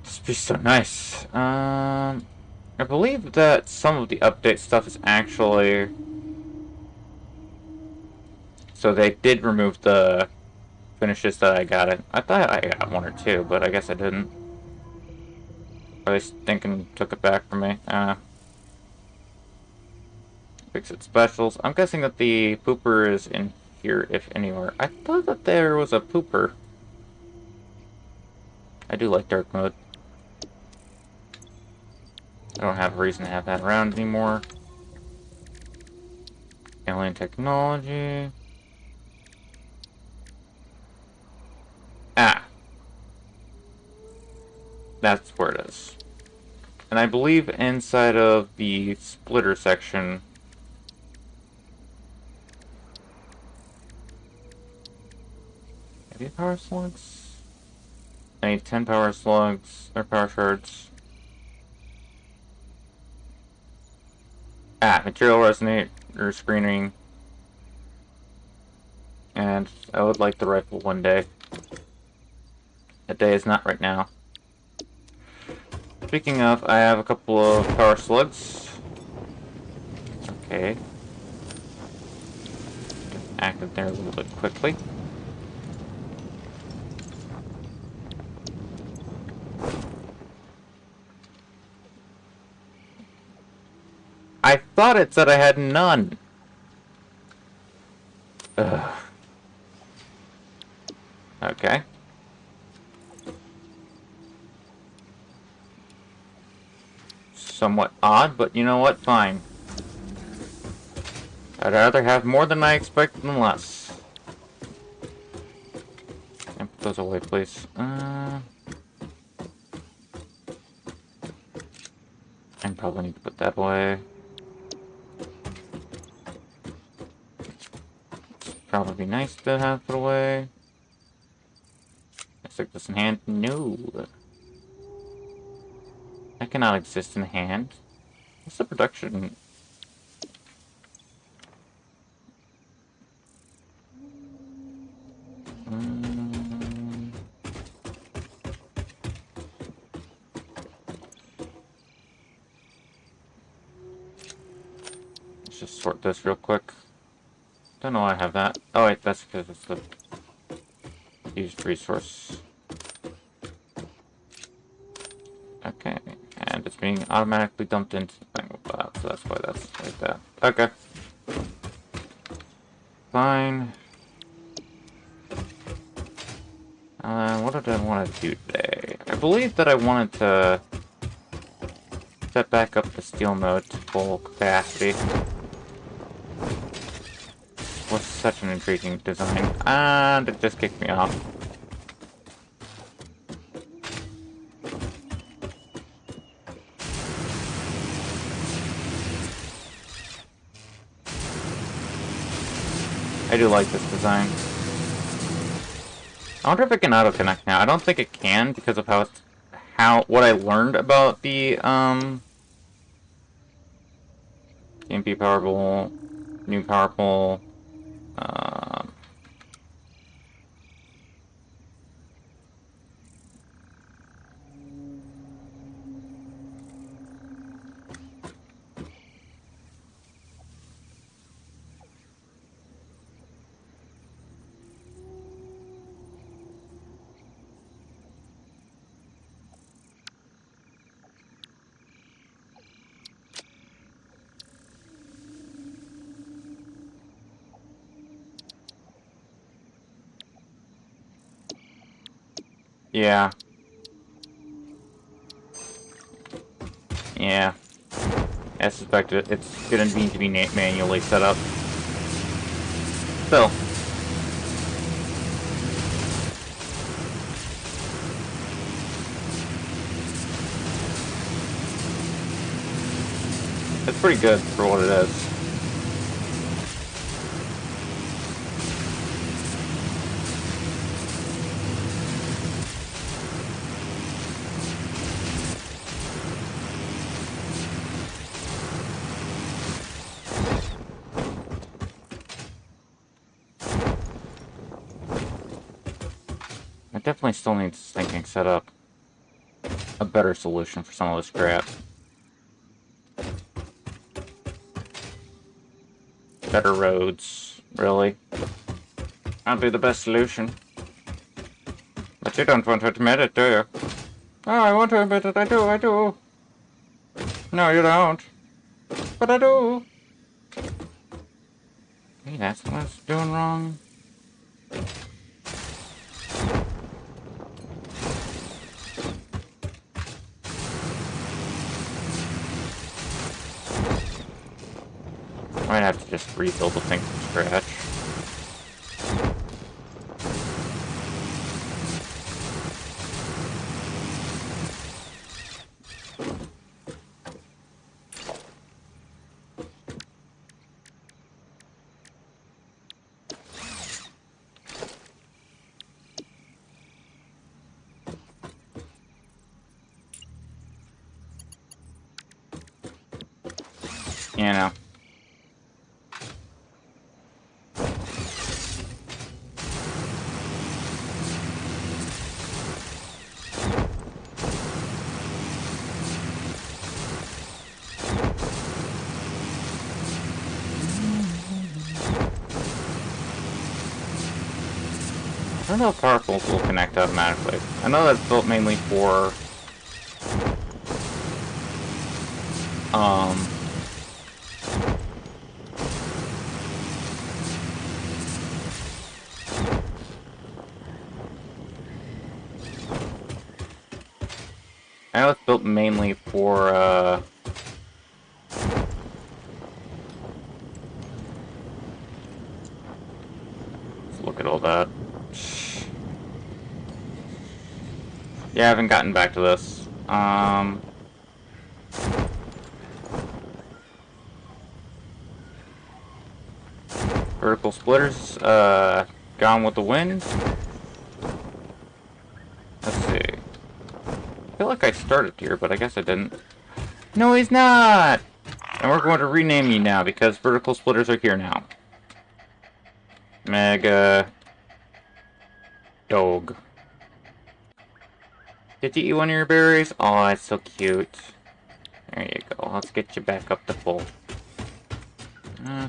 This would be so nice. I believe that some of the update stuff is actually... So they did remove the finishes that I got it. I thought I got one or two, but I guess I didn't. Or at least thinking took it back from me. Fix it specials. I'm guessing that the pooper is in here, if anywhere. I thought that there was a pooper. I do like dark mode. I don't have a reason to have that around anymore. Alien technology. Ah. That's where it is. And I believe inside of the splitter section... Maybe power slugs? I need 10 power slugs, or power shards. Ah, material resonator screening. And I would like the rifle one day. That day is not right now. Speaking of, I have a couple of power slugs. Okay. Active there a little bit quickly. I thought it said I had none. Ugh. Okay. Somewhat odd, but you know what? Fine. I'd rather have more than I expect than less. And put those away, please. I probably need to put that away. Probably be nice to have put away. Stick this in hand? No. That cannot exist in hand. What's the production? Let's just sort this real quick. Don't know why I have that. Oh wait, that's because it's the used resource. Okay, and it's being automatically dumped into the thing, so that's why that's like that. Okay. Fine. What did I want to do today? I believe that I wanted to set back up the steel mode to full capacity. Was such an intriguing design, and it just kicked me off. I do like this design. I wonder if it can auto-connect now. I don't think it can because of what I learned about the EMP power pole, new power pole. Yeah. Yeah. I suspect it's gonna need to be manually set up. Still. It's pretty good for what it is. It definitely still needs thinking set up. A better solution for some of this crap. Better roads, really. That'd be the best solution. But you don't want to admit it, do you? Oh, I want to admit it. I do. No, you don't. But I do. Hey, that's what I was doing wrong. I might have to just rebuild the thing from scratch. You know. I don't know if power poles will connect automatically. I know that's built mainly for I know it's built mainly for let's look at all that. Yeah, I haven't gotten back to this. Vertical splitters, gone with the wind. Let's see. I feel like I started here, but I guess I didn't. No, he's not! And we're going to rename you now, because vertical splitters are here now. Mega... Dog. Did you eat one of your berries? Oh, that's so cute. There you go. Let's get you back up to full.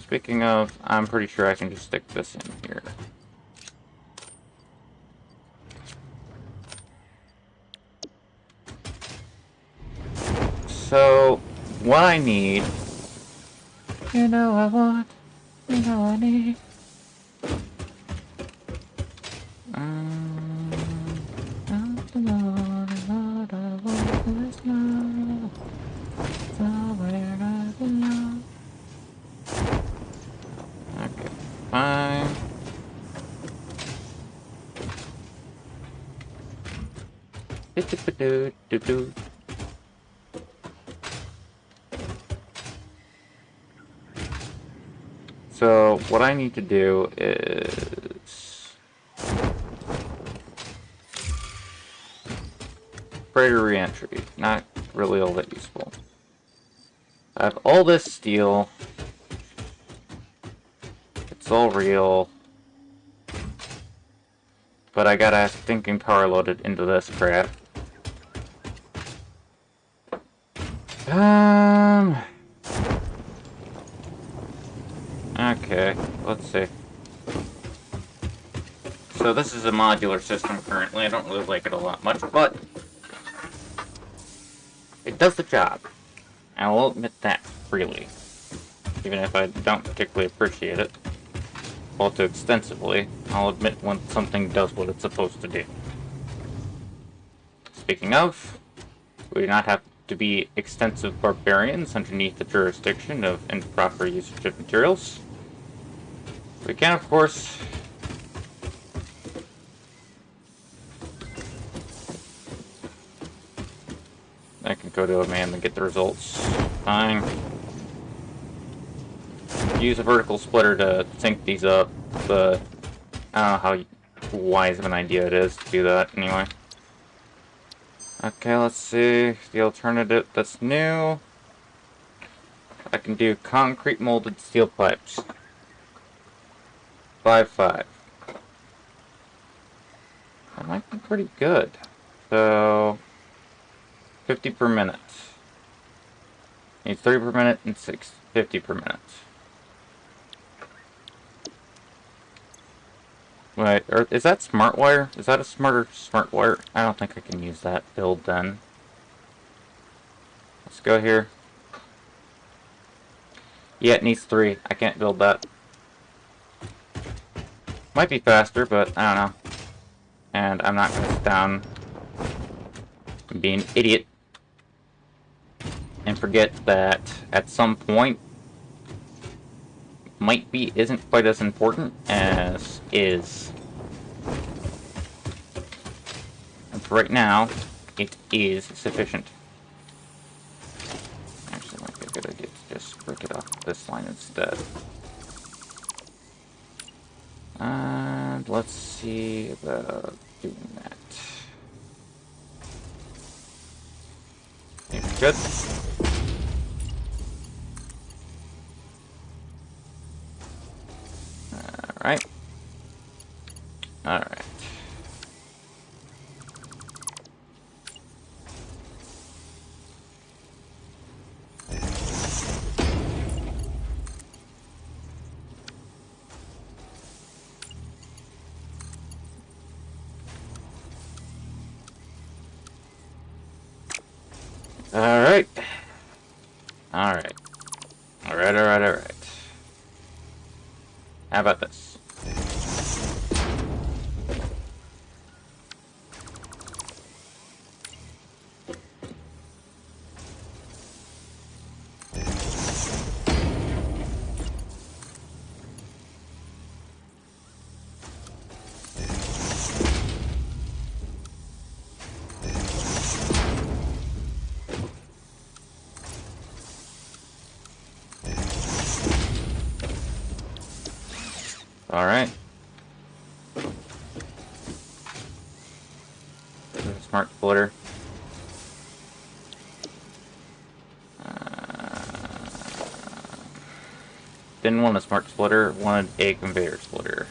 Speaking of, I'm pretty sure I can just stick this in here. So, what I need... You know I want, you know I need... Okay, fine. Do-do-do-do-do. So, what I need to do is... freighter reentry. Not really all that useful. I have all this steel. It's all real. But I gotta stinking power load it into this crap. Okay, let's see. So this is a modular system currently. I don't really like it a lot much, but it does the job. I will admit that freely. Even if I don't particularly appreciate it all too extensively, I'll admit when something does what it's supposed to do. Speaking of, we do not have to be extensive barbarians underneath the jurisdiction of improper usage of materials. We can, of course, I can go to a man and get the results. Fine. Use a vertical splitter to sync these up, but I don't know how wise of an idea it is to do that anyway. Okay, let's see. The alternative that's new. I can do concrete molded steel pipes. 5.5. That might be pretty good. So 50 per minute. Need 30 per minute and 50 per minute. Wait, is that smart wire? Is that a smarter smart wire? I don't think I can use that build then. Let's go here. Yeah, it needs 3. I can't build that. Might be faster, but I don't know. And I'm not gonna sit down and be an idiot and forget that at some point might be isn't quite as important as is. And for right now, it is sufficient. Actually, it might be a good idea to just break it off this line instead. And let's see about doing that. Seems good. Alright. Alright. Alright. Alright. Alright. How about this? Alright. smart splitter. Didn't want a smart splitter, wanted a conveyor splitter.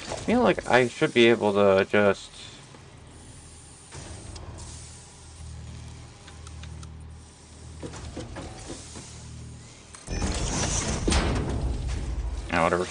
I feel like I should be able to just... Yeah, whatever.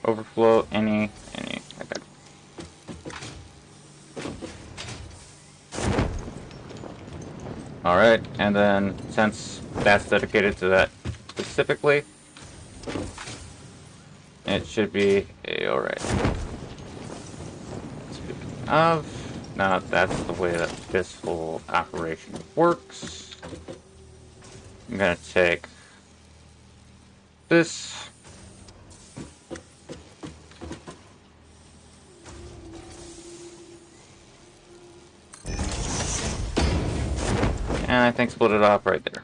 Overflow, any. Okay. Alright, and then since that's dedicated to that specifically, it should be alright. Speaking of, now that's the way that this whole operation works. I'm gonna take this. And I think split it off right there.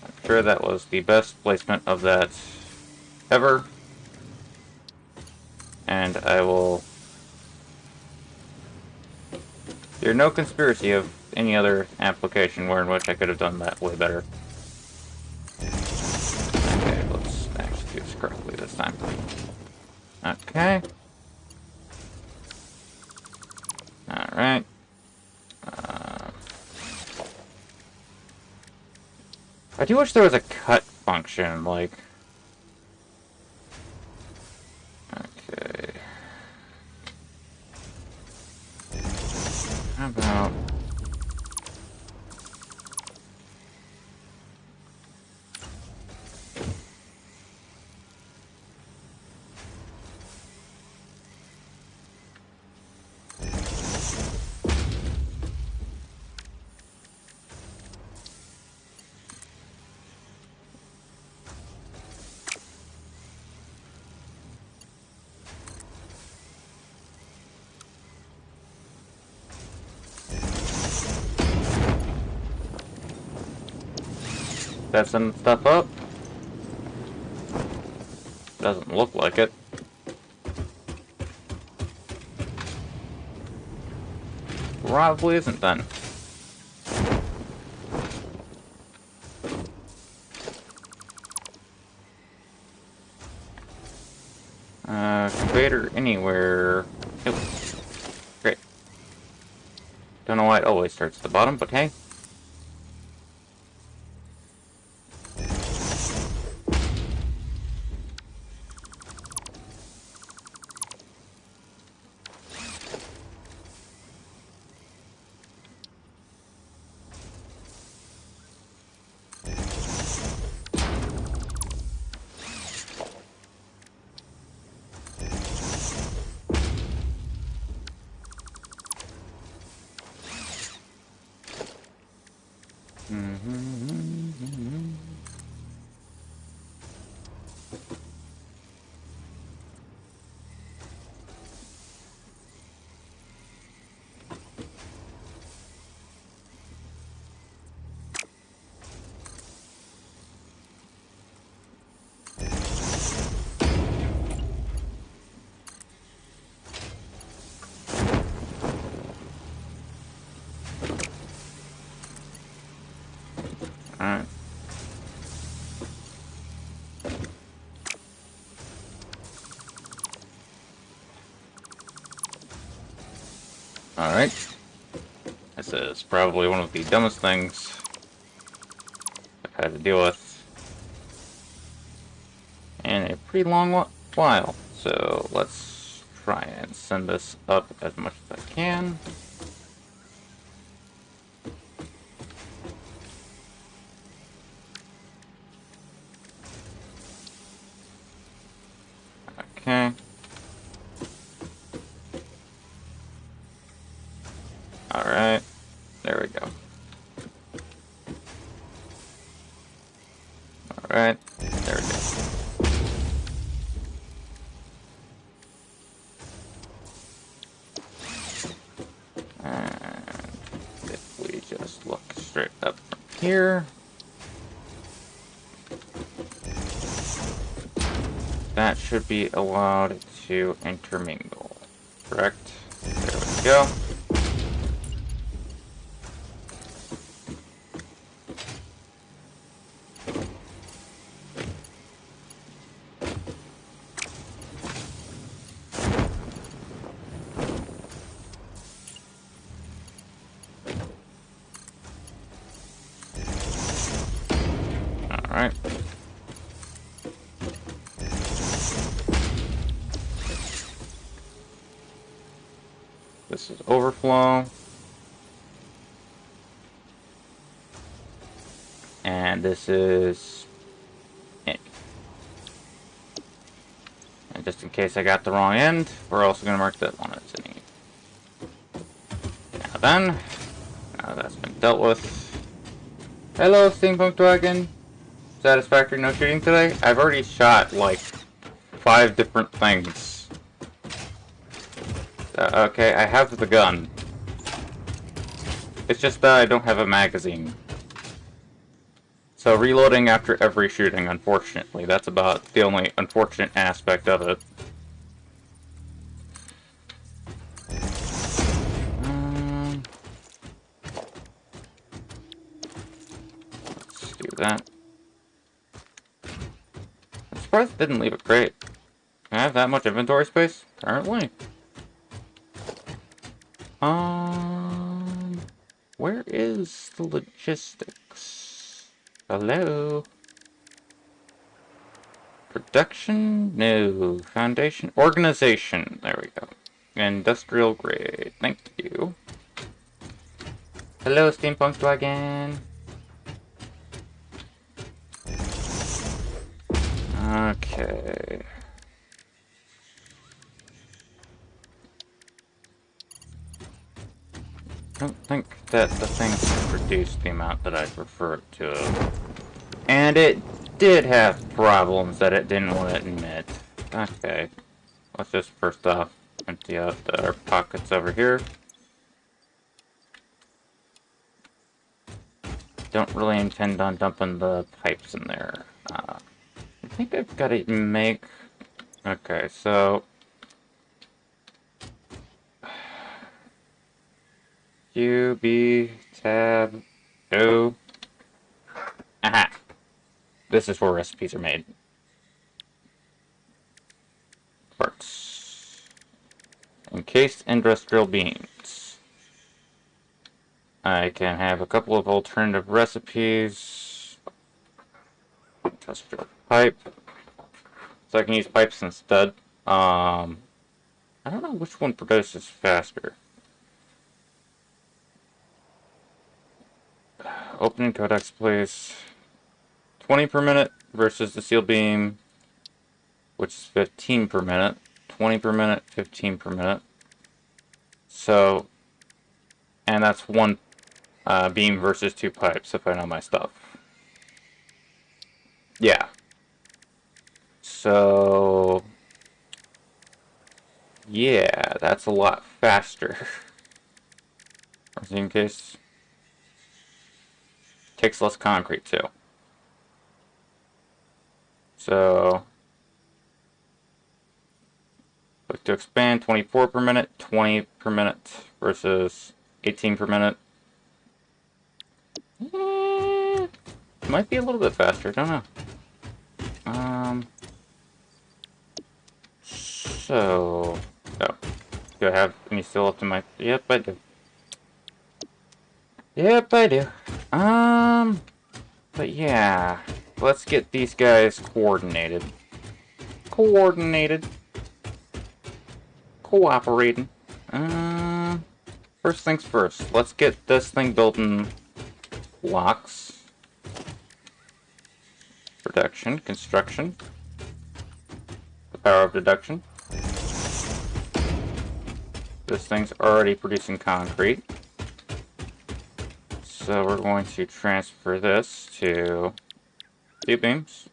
I'm sure that was the best placement of that ever. And I will hear no conspiracy of any other application where in which I could have done that way better. Okay, let's actually do this correctly this time. Okay. Alright. I do wish there was a cut function, like... Okay. How about... that send stuff up? Doesn't look like it. Probably isn't then. Conveyor anywhere. Nope. Great. Don't know why it always starts at the bottom, but hey. Alright. Alright. This is probably one of the dumbest things I've had to deal with in a pretty long while. So let's try and send this up as much as I can. Alright. There we go. Alright. There we go. And if we just look straight up from here, that should be allowed to intermingle. Correct? There we go. Alright. This is overflow. And this is in. And just in case I got the wrong end, we're also going to mark that one as in. Now then, now that's been dealt with. Hello, Steampunk Dragon. Satisfactory, no shooting today? I've already shot like 5 different things. Okay, I have the gun. It's just that I don't have a magazine. So reloading after every shooting, unfortunately. That's about the only unfortunate aspect of it. Let's do that. I'm surprised it didn't leave a crate. Can I have that much inventory space? Apparently. Where is the logistics? Hello? Production? No. Foundation? Organization. There we go. Industrial grade. Thank you. Hello, Steampunk Dragon. Okay. I don't think that the thing can produce the amount that I prefer it to. And it did have problems that it didn't want to admit. Okay. Let's just first off empty out our pockets over here. Don't really intend on dumping the pipes in there. I think I've got to make... Okay, so... Q, B, tab, O. Aha! This is where recipes are made. Parts. Encased industrial beans. I can have a couple of alternative recipes. Industrial pipe. So I can use pipes instead. I don't know which one produces faster. Opening codex, please. 20 per minute versus the steel beam, which is 15 per minute. 20 per minute, 15 per minute. So, and that's one beam versus 2 pipes, if I know my stuff. Yeah. So, yeah, that's a lot faster. In case, takes less concrete too. So, look to expand 24 per minute, 20 per minute versus 18 per minute. Might be a little bit faster, don't know. So, oh, do I have any still up to my? Yep, I do. Yep, I do. But yeah, let's get these guys coordinated. Cooperating. First things first, let's get this thing built in blocks. Production, construction. The power of deduction. This thing's already producing concrete. So we're going to transfer this to two beams.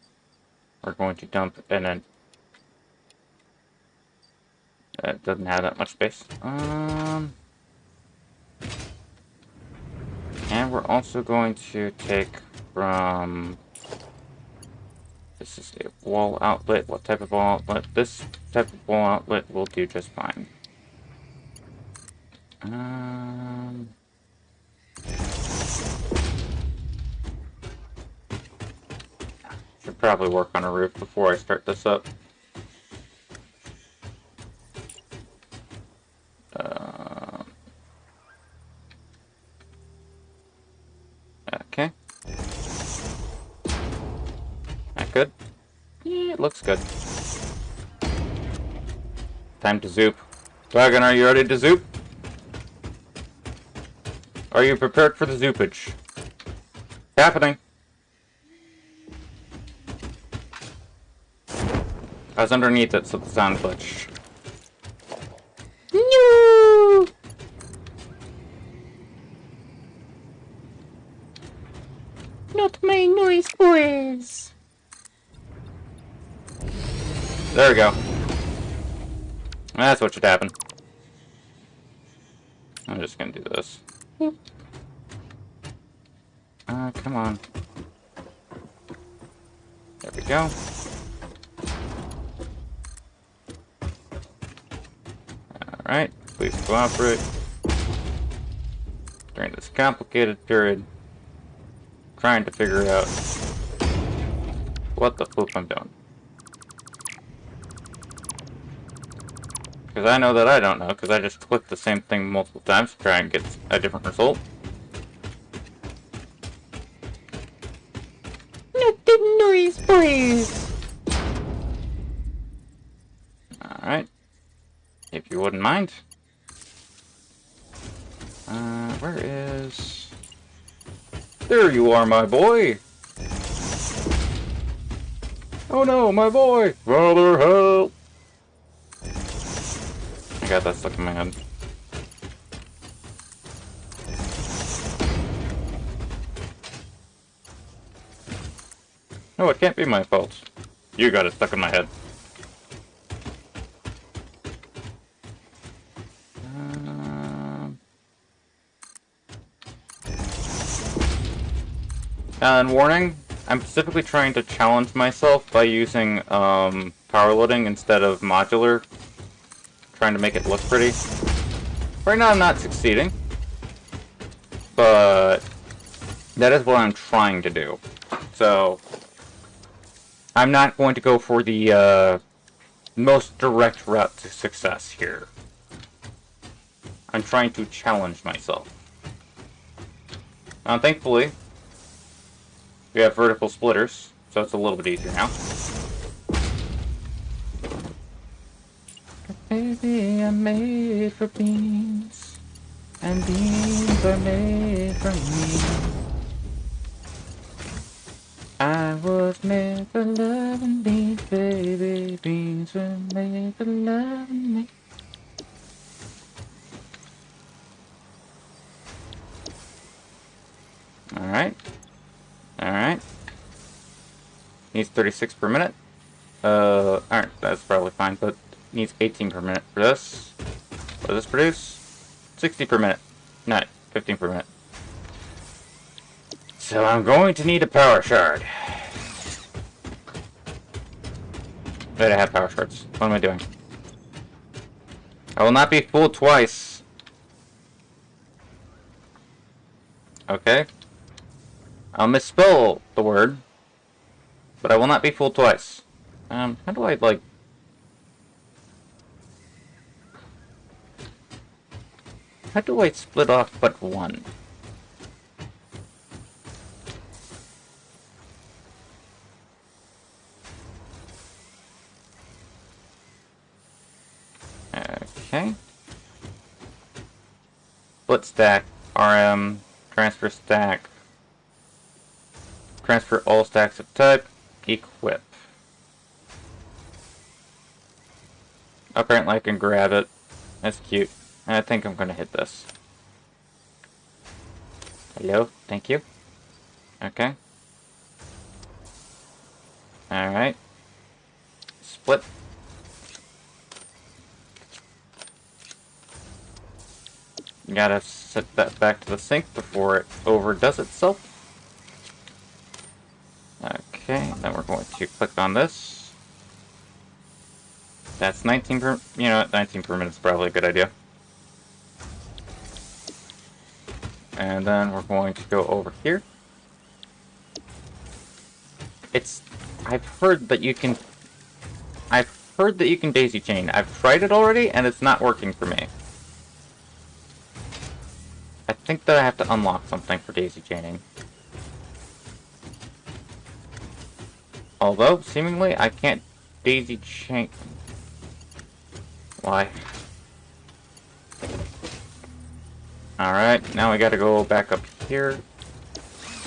We're going to dump in an... It doesn't have that much space. And we're also going to take from... This is a wall outlet. What type of wall outlet? This type of wall outlet will do just fine. Should probably work on a roof before I start this up. Okay. That good? Yeah, it looks good. Time to zoop. Dragon, are you ready to zoop? Are you prepared for the zoopage? Happening. I was underneath it, so the sound glitched. No! Not my noise, boys! There we go. That's what should happen. I'm just gonna do this. Come on. There we go. Alright, please cooperate. During this complicated period, trying to figure out what the flip I'm doing. Because I know that I don't know, because I just clicked the same thing multiple times to try and get a different result. Not the noise, please! Alright. If you wouldn't mind. Where is... There you are, my boy! Oh no, my boy! Father, help! I got that stuck in my head. No, it can't be my fault. You got it stuck in my head. And warning, I'm specifically trying to challenge myself by using power loading instead of modular. Trying to make it look pretty. Right now I'm not succeeding. But that is what I'm trying to do. So I'm not going to go for the most direct route to success here. I'm trying to challenge myself. Thankfully, we have vertical splitters, so it's a little bit easier now. Baby, I'm made for beans, and beans are made for me. I was made for loving beans, baby, beans were made for loving me. Alright. Alright. Needs 36 per minute. Alright, that's probably fine, but needs 18 per minute for this. What does this produce? 60 per minute. Not 15 per minute. So I'm going to need a power shard. Wait, I have power shards. What am I doing? I will not be fooled twice. Okay. I'll misspell the word, but I will not be fooled twice. How do I, like... How do I split off but one? Okay. Split stack, RM, transfer stack, transfer all stacks of type, equip. Apparently I can grab it. That's cute. And I think I'm gonna hit this. Hello, thank you. Okay. Alright. Split. Gotta set that back to the sink before it overdoes itself. Okay, then we're going to click on this. That's 19 per... You know what, 19 per minute is probably a good idea. And then we're going to go over here. I've heard that you can daisy chain. I've tried it already, and it's not working for me. I think that I have to unlock something for daisy chaining. Although, seemingly, I can't daisy chain... Why? Alright, now we gotta go back up here.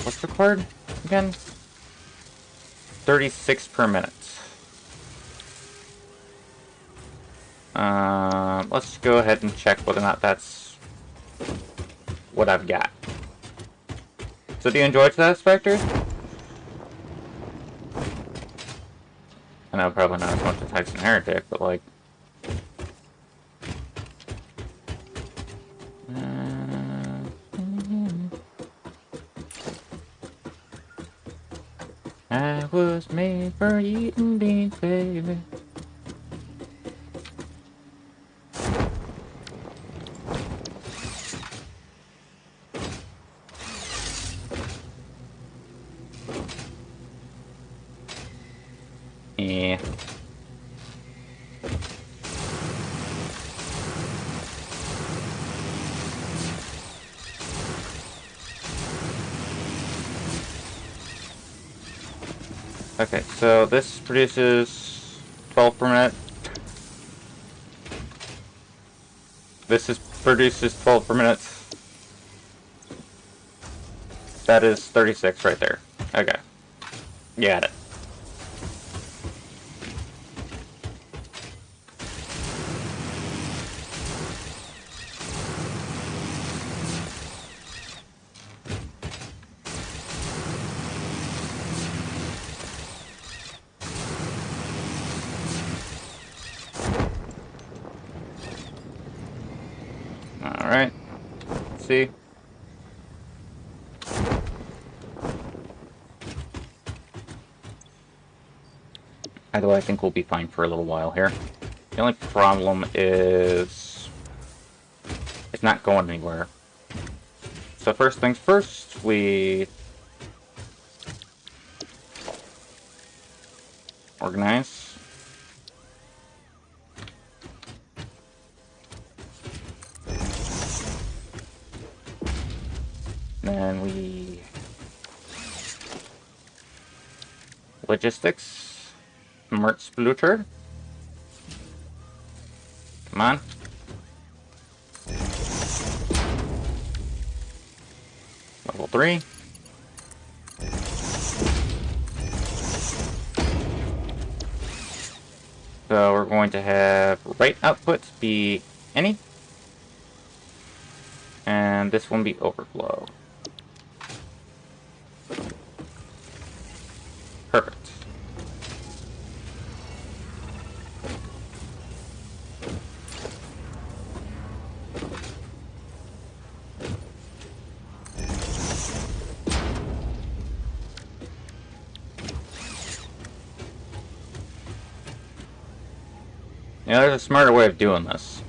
What's required again? 36 per minute. Let's go ahead and check whether or not that's what I've got. So do you enjoy Satisfactory? I know probably not as much as Heights and Heretic, but like... I was made for eating beans, baby. Yeah. Okay, so this produces 12 per minute. Produces 12 per minute. That is 36 right there. Okay. Got it. Alright. Let's see. Either way, I think we'll be fine for a little while here. The only problem is... it's not going anywhere. So first things first, we... organize. Then we... logistics. Mertz Bluter. Come on. Level 3. So we're going to have right output be any. And this one be overflow. Perfect. Yeah, there's a smarter way of doing this.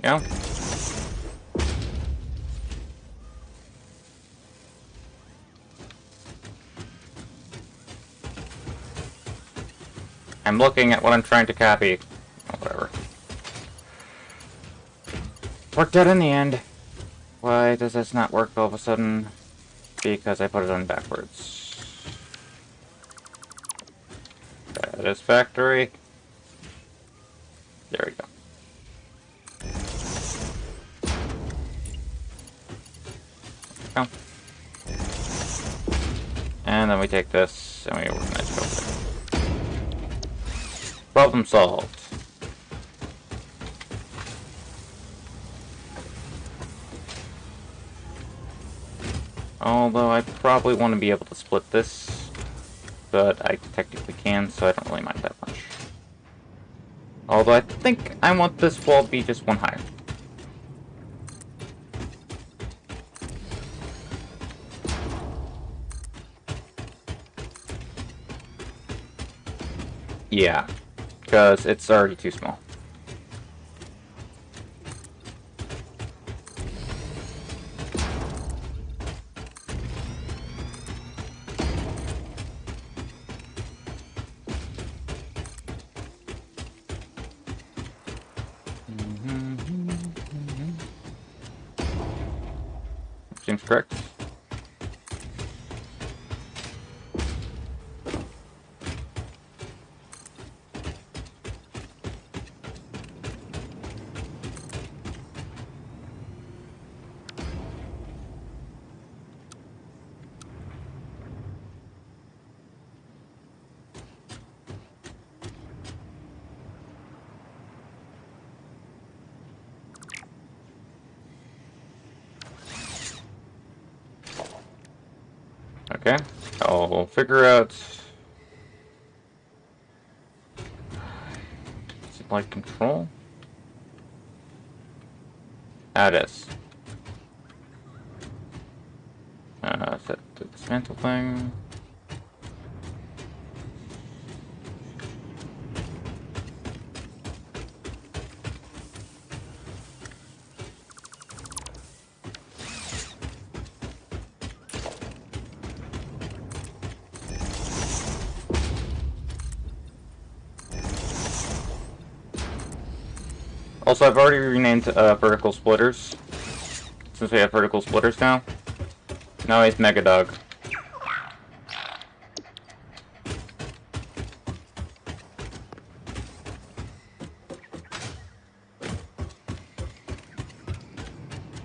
There we go. I'm looking at what I'm trying to copy. Oh, whatever. Worked out in the end. Why does this not work all of a sudden? Because I put it on backwards. Satisfactory. There we go. Oh. And then we take this, and we organize it over there. Problem solved. Although I probably want to be able to split this, but I technically can, so I don't really mind that much. Although I think I want this wall to be just one higher. Yeah, because it's already too small. Seems correct. Okay, I'll figure out. Is it like control? Ah, it is. Is that the dismantle thing? Also, I've already renamed vertical splitters. Since we have vertical splitters now. Now he's Mega Dog.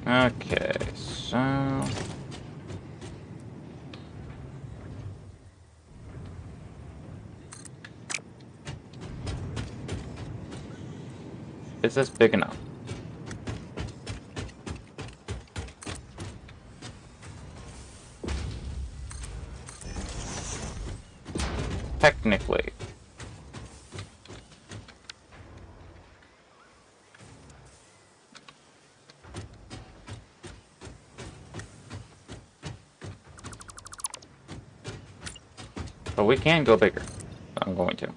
Okay, so... Is this big enough? Technically. But we can go bigger. I'm going to.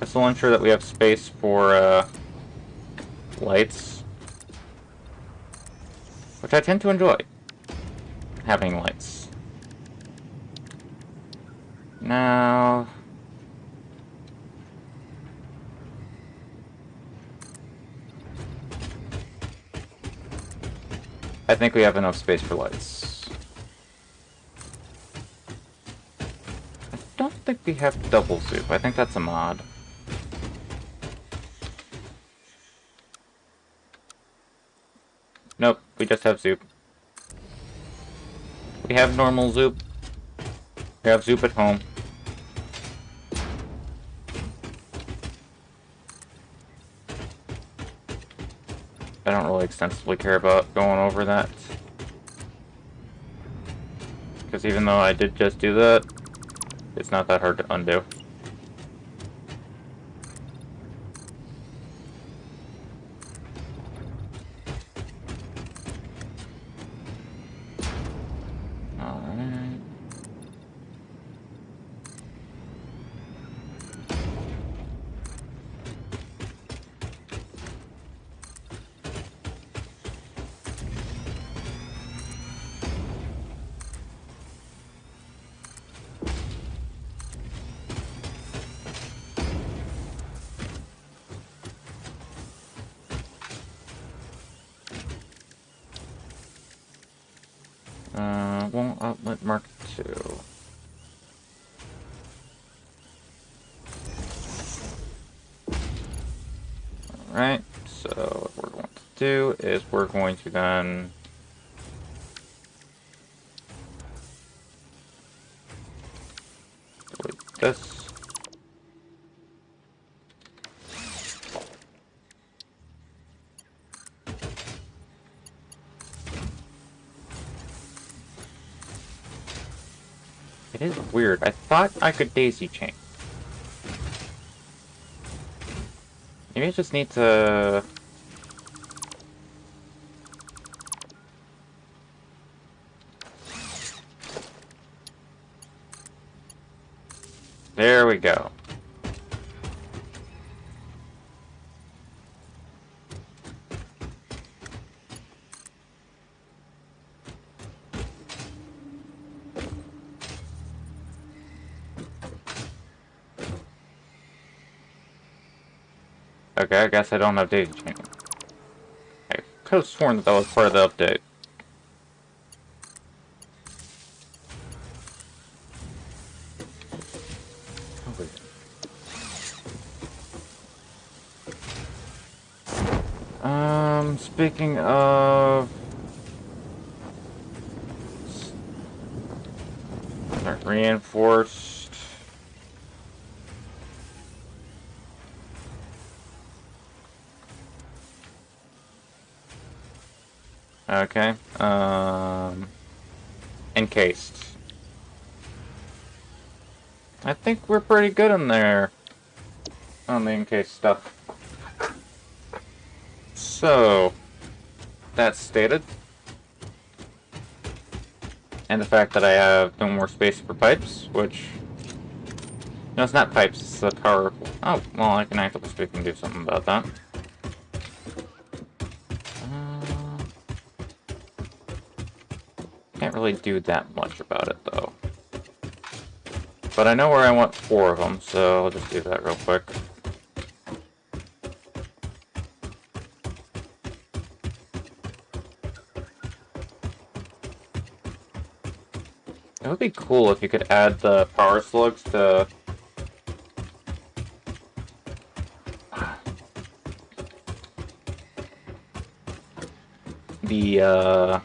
This will ensure that we have space for lights, which I tend to enjoy, having lights. Now, I think we have enough space for lights. I don't think we have double zoop. I think that's a mod. Nope, we just have zoop. We have normal zoop. We have zoop at home. I don't really extensively care about going over that. Because even though I did just do that, it's not that hard to undo. Alright. won't outlet mark 2. Alright, so what we're going to do is we're going to then delete this. It is weird. I thought I could daisy chain. Maybe I just need to... There we go. Okay, I guess I don't have daisy chaining. I could have sworn that was part of the update. Speaking of... Reinforced... Okay, encased. I think we're pretty good in there on the encased stuff. So, that stated, and the fact that I have no more space for pipes, which, no, it's not pipes, it's the power. Oh, well, I can actively speak and do something about that. Can't really do that much about it, though. But I know where I want 4 of them, so I'll just do that real quick. It would be cool if you could add the power slugs to... the,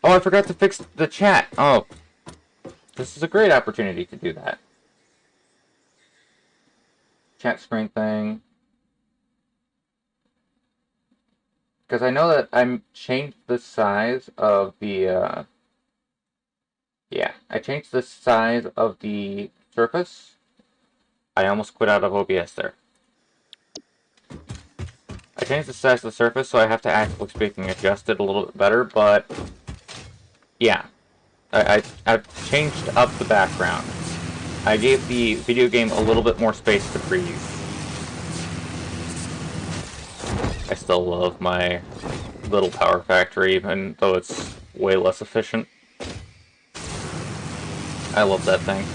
Oh, I forgot to fix the chat! Oh. This is a great opportunity to do that. Chat screen thing. Because I know that I changed the size of the, yeah, I changed the size of the surface. I almost quit out of OBS there. I changed the size of the surface, so I have to actively speaking adjust it a little bit better, but... yeah. I've changed up the background. I gave the video game a little bit more space to breathe. I still love my little power factory, even though it's way less efficient. I love that thing.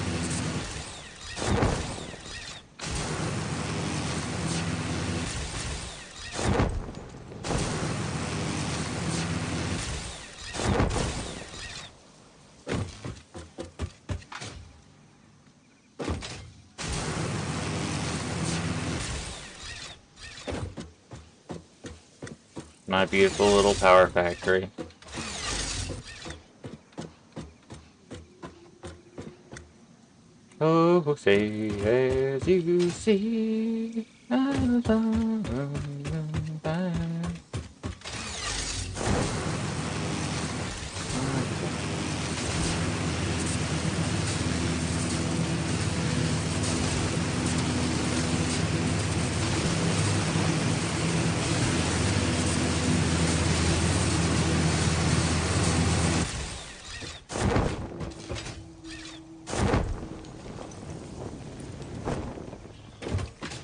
My beautiful little power factory. Oh, say as you see.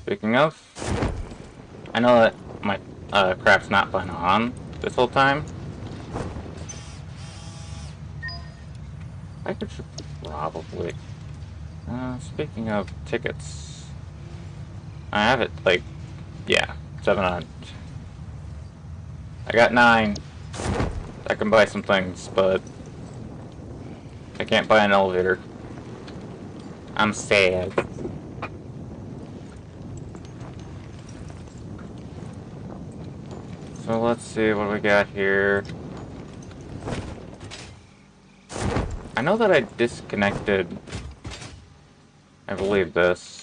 Speaking of, I know that my crap's not been on this whole time. I could probably. Speaking of tickets, I have it like, yeah, 7 on. I got 9. I can buy some things, but I can't buy an elevator. I'm sad. So let's see what we got here. I know that I disconnected, I believe, this.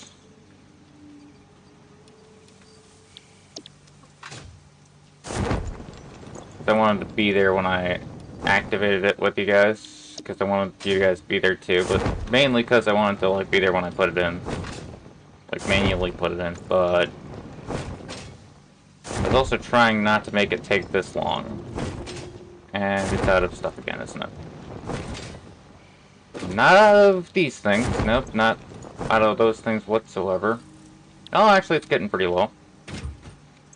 I wanted to be there when I activated it with you guys, because I wanted you guys to be there too, but mainly because I wanted to like be there when I put it in. Like manually put it in, but I was also trying not to make it take this long. And it's out of stuff again, isn't it? Not out of these things. Nope, not out of those things whatsoever. Oh, actually, it's getting pretty low.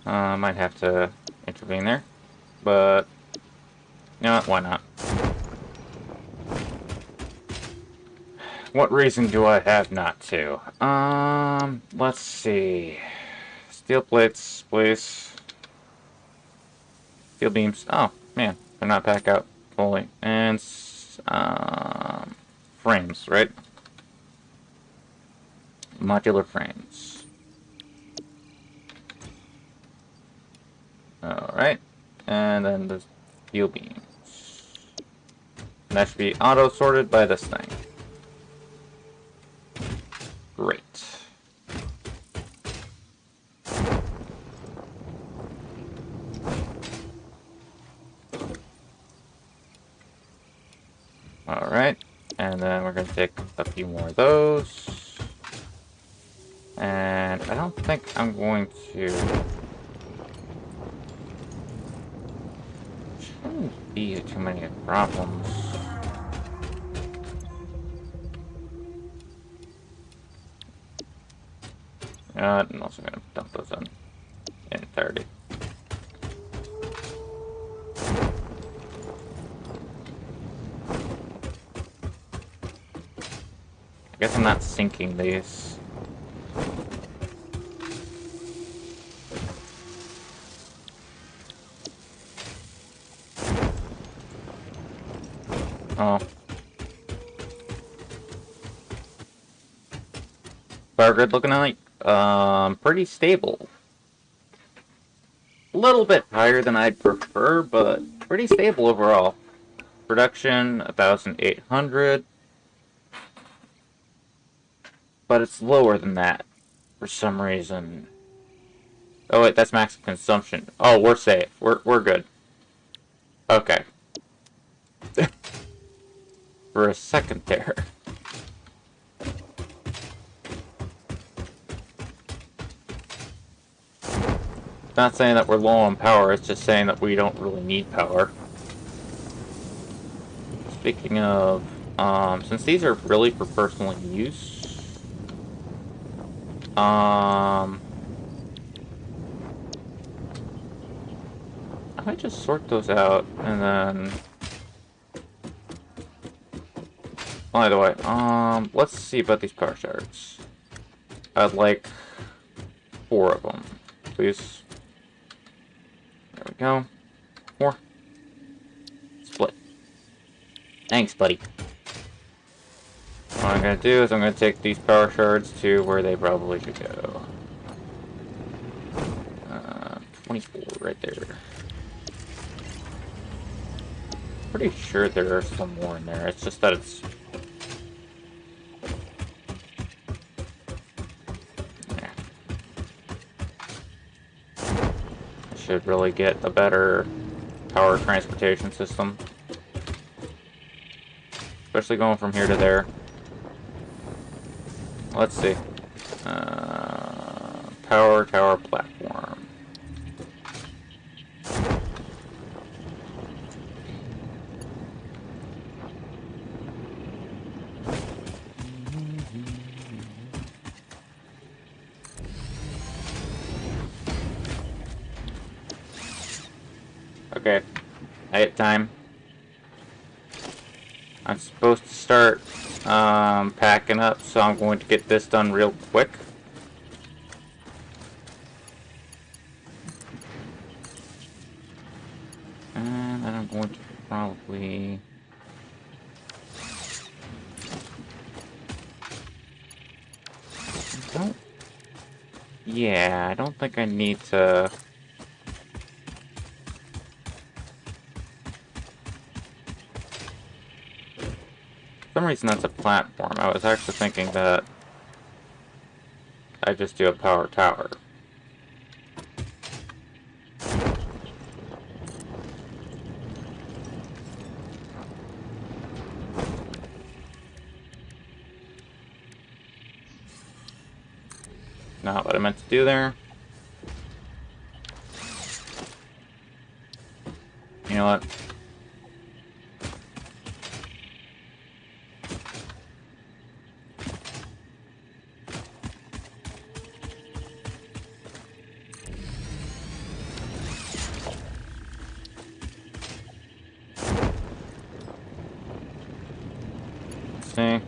Might have to intervene there. But, you know what, why not? What reason do I have not to? Let's see. Steel plates, please. Steel beams. Oh, man, they're not back out fully. And, frames, right? Modular frames. Alright. And then the steel beams. And that should be auto-sorted by this thing. Great. Alright. And then we're going to take a few more of those. And I don't think I'm going to... Shouldn't be too many problems. I'm also going to dump those in entirety. I guess I'm not syncing these. Oh. Power grid looking like pretty stable. A little bit higher than I'd prefer, but pretty stable overall. Production 1,800, but it's lower than that for some reason. Oh wait, that's max consumption. Oh, we're safe. We're good. Okay. For a second there. It's not saying that we're low on power, it's just saying that we don't really need power. Speaking of, since these are really for personal use, I might just sort those out and then. By the way, let's see about these power shards. I'd like 4 of them, please. There we go. 4. Split. Thanks, buddy. What I'm gonna do is I'm gonna take these power shards to where they probably should go. 24 right there. Pretty sure there are some more in there. It's just that it's... Yeah. I should really get a better power transportation system. Especially going from here to there. Let's see. Power tower platform. Okay, night time. I'm supposed to start packing up, so I'm going to get this done real quick. And then I'm going to probably... Don't... Yeah, I don't think I need to... For some reason that's a platform. I was actually thinking that I just do a power tower. Not what I meant to do there. You know what? See?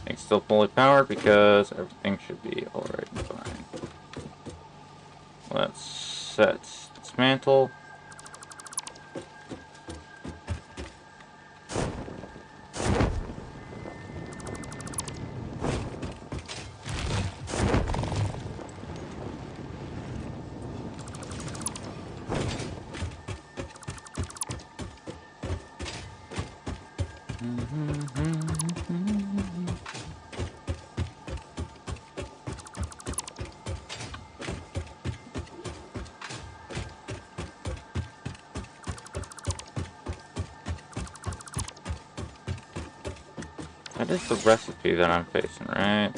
It's still fully powered because everything should be alright and fine. Let's set dismantle. That is the recipe that I'm facing, right?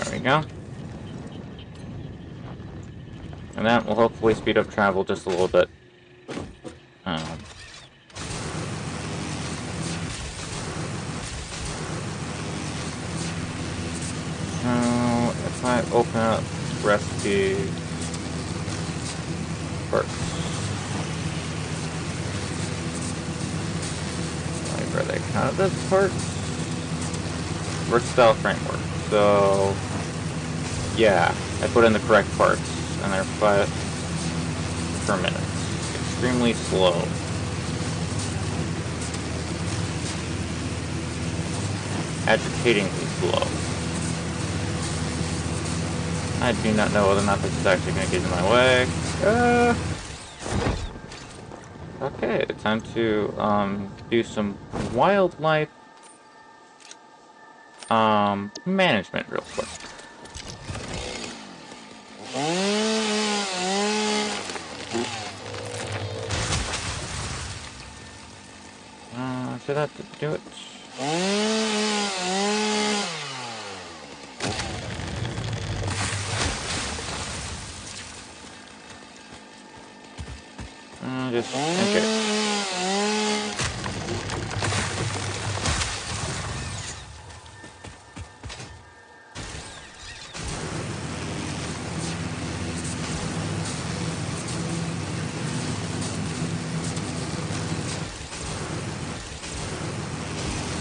There we go. And that will hopefully speed up travel just a little bit. So, if I open up recipe first. Like, are they counted as parts? Versatile framework. So, yeah. I put in the correct parts, and they're 5 per minute. Extremely slow. Agitatingly slow. I do not know whether or not this is actually going to get in my way. Okay, time to do some wildlife management real quick. Should I have to do it? Just okay.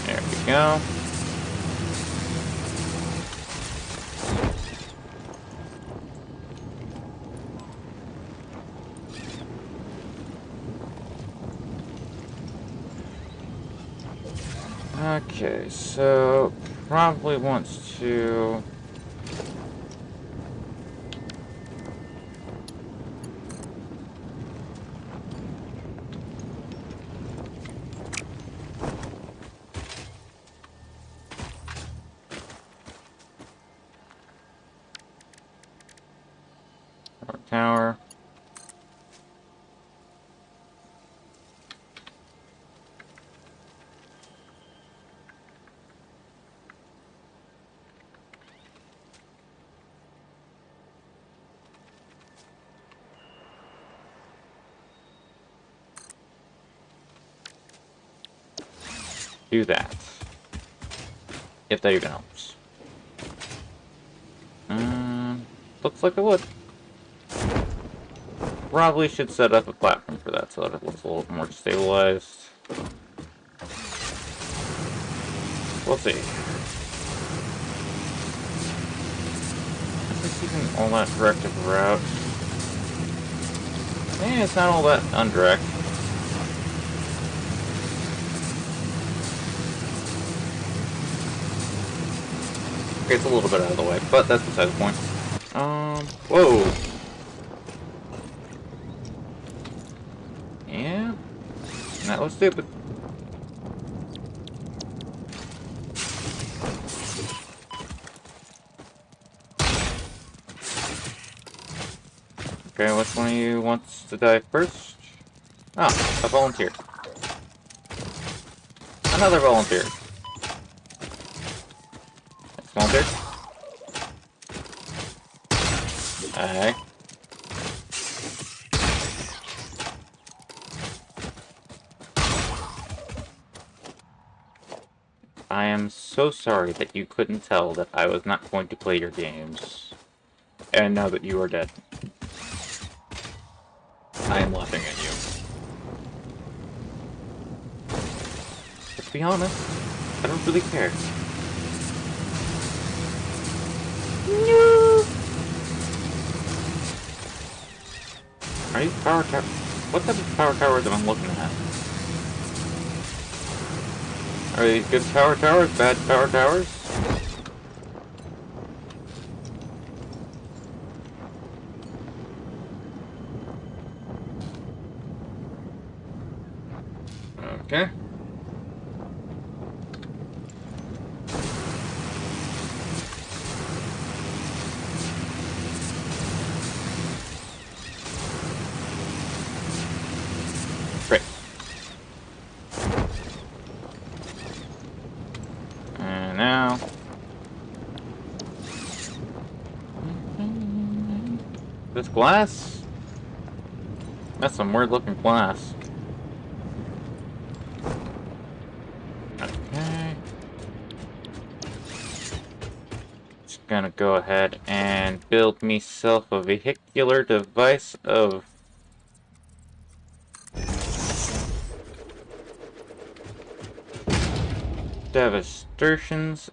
There we go. Okay, so probably wants to tower. Do that. If that even helps. Looks like it would. Probably should set up a platform for that so that it looks a little more stabilized. We'll see. Is this even all that directed route? It's not all that undirect. Okay, it's a little bit out of the way, but that's beside the point. Whoa. Yeah, that was stupid. Okay, which one of you wants to die first? Ah, a volunteer. Another volunteer. Next volunteer. Hey. I am so sorry that you couldn't tell that I was not going to play your games. And now that you are dead, I am laughing at you. But to be honest, I don't really care. No. Are these power towers? What type of power towers am I looking at? Are these good power towers? Bad power towers? Okay. Great. And now... This glass? That's some weird looking glass. Okay. Just gonna go ahead and build myself a vehicular device of devastations.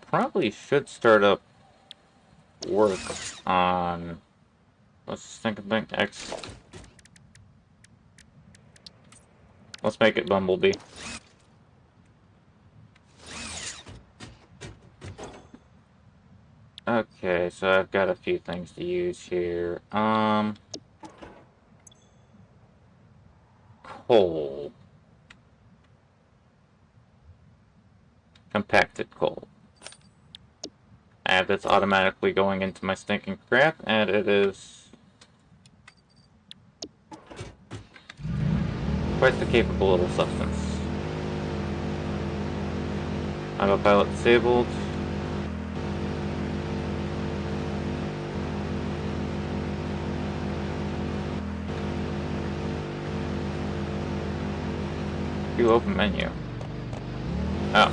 Probably should start up work on... Let's think of thing. X. Let's make it Bumblebee. Okay, so I've got a few things to use here. Coal. Compacted coal. I have this automatically going into my stinking crap, and it is quite the capable little substance. Autopilot disabled. View open menu. Oh.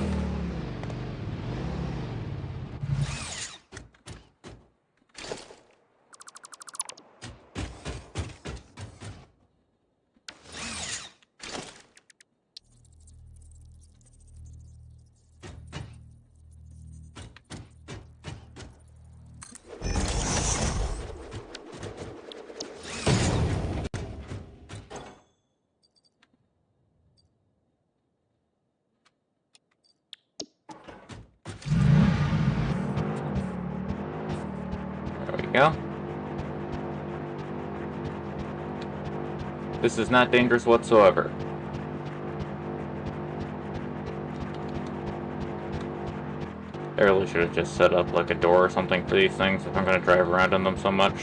There we go. This is not dangerous whatsoever. I really should have just set up like a door or something for these things if I'm going to drive around in them so much.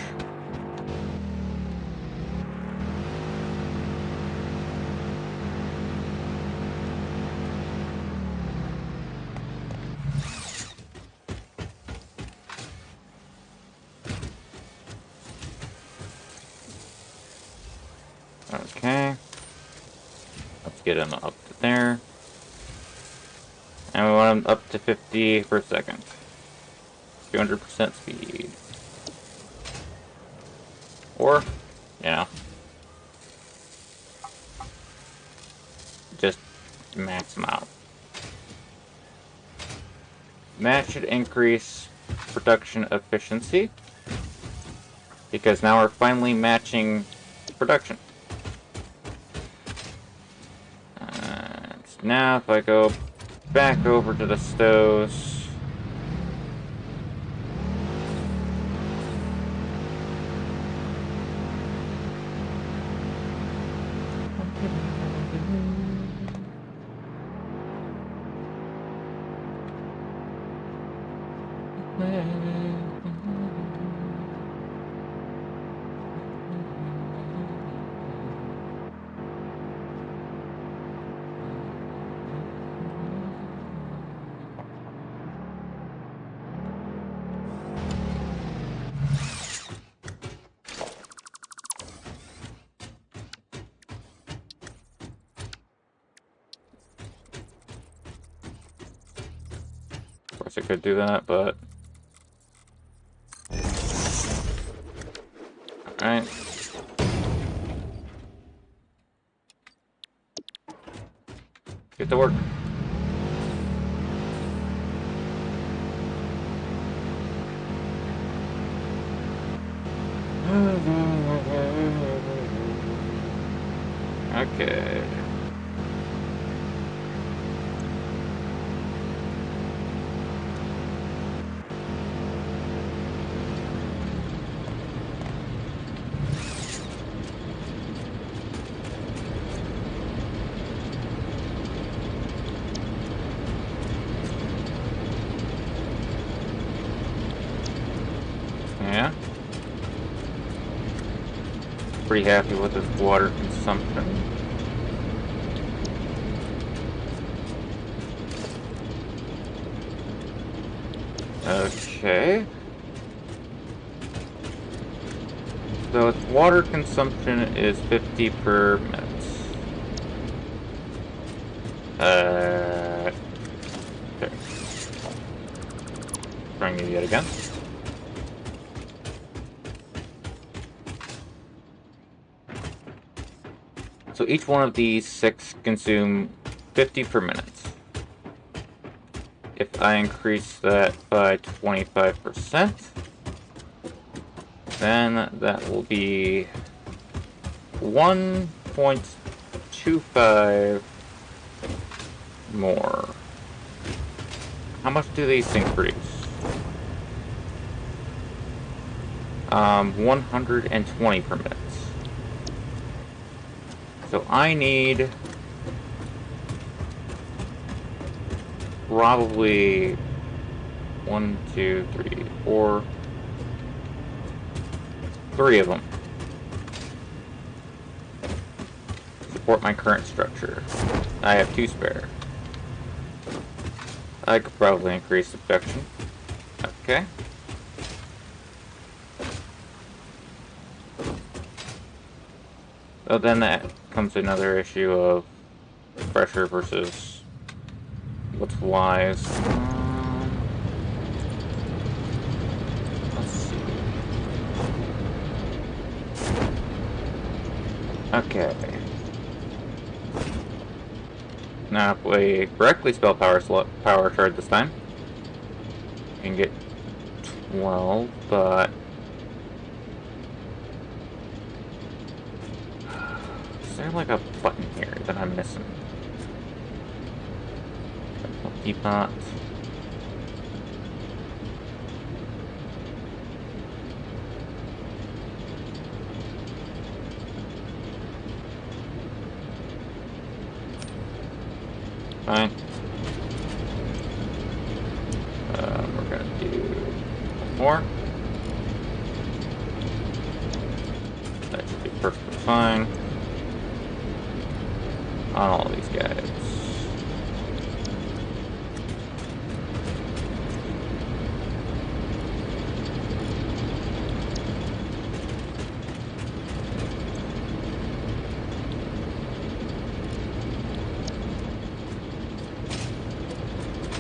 Okay. Let's get him up to there. And we want him up to 50 per second. 200% speed. Or, you know, just max them out. That should increase production efficiency, because now we're finally matching production. Now if I go back over to the stoves, of course I could do that, but alright. Get to work. Okay. Yeah. Pretty happy with this water consumption. Okay. So its water consumption is 50 per minute. There. Trying it yet again. So each one of these 6 consume 50 per minute. If I increase that by 25%, Then that will be 1.25 more. How much do these things produce? 120 per minute. So I need probably 1, 2, 3, 4, 3 of them. Support my current structure. I have 2 spare. I could probably increase the production. Okay. So then that comes to another issue of pressure versus what's wise. Let's see. Okay. Now if we correctly spell power shard this time, we can get 12, but is there like a button here that I'm missing? Depot. Fine. We're gonna do one more. That should be perfectly fine on all these guys.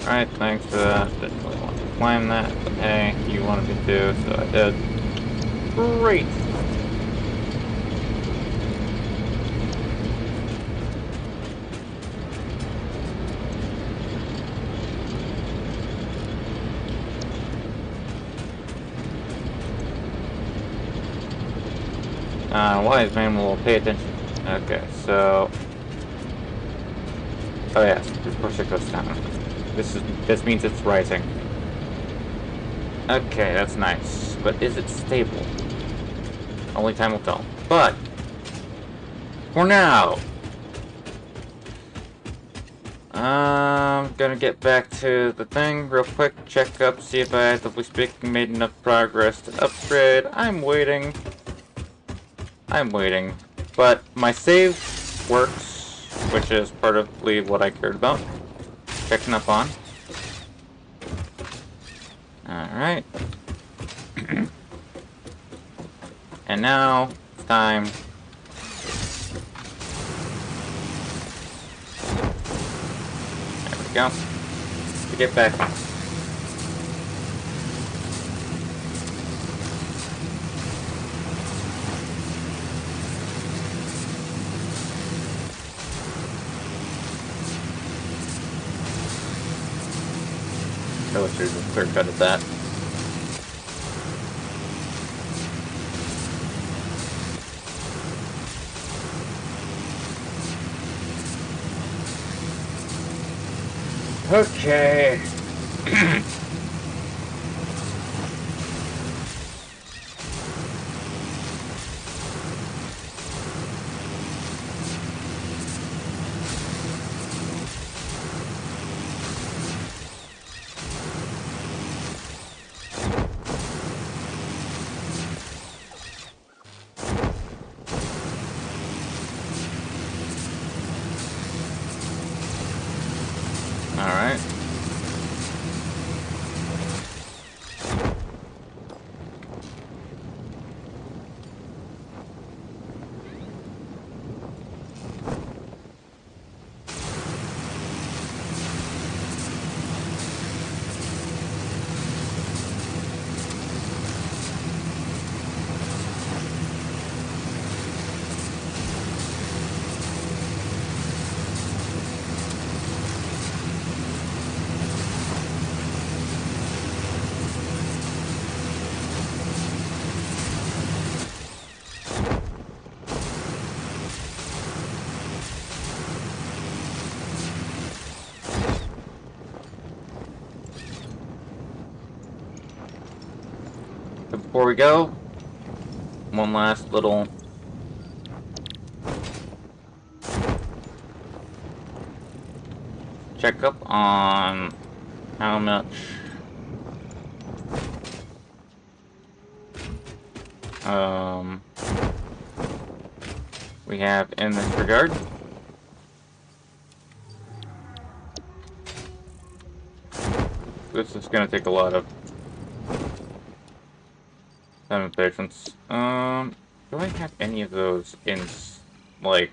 Alright, thanks for that. Didn't really want to climb that, but hey, you wanted me to, so I did. Great! Wise man will pay attention. Okay, so... Oh yes, of course it goes down. This means it's rising. Okay, that's nice. But is it stable? Only time will tell. But for now, I'm gonna get back to the thing real quick, check up, see if I, actively speaking, made enough progress to upgrade. I'm waiting. But my save works, which is partly what I cared about. Checking up on. Alright. And now, it's time. There we go. To get back. I wish there was a clear cut of that. Okay. Alright. before we go, one last little checkup on how much we have in this regard. This is gonna take a lot of time and patience. Do I have any of those in, like...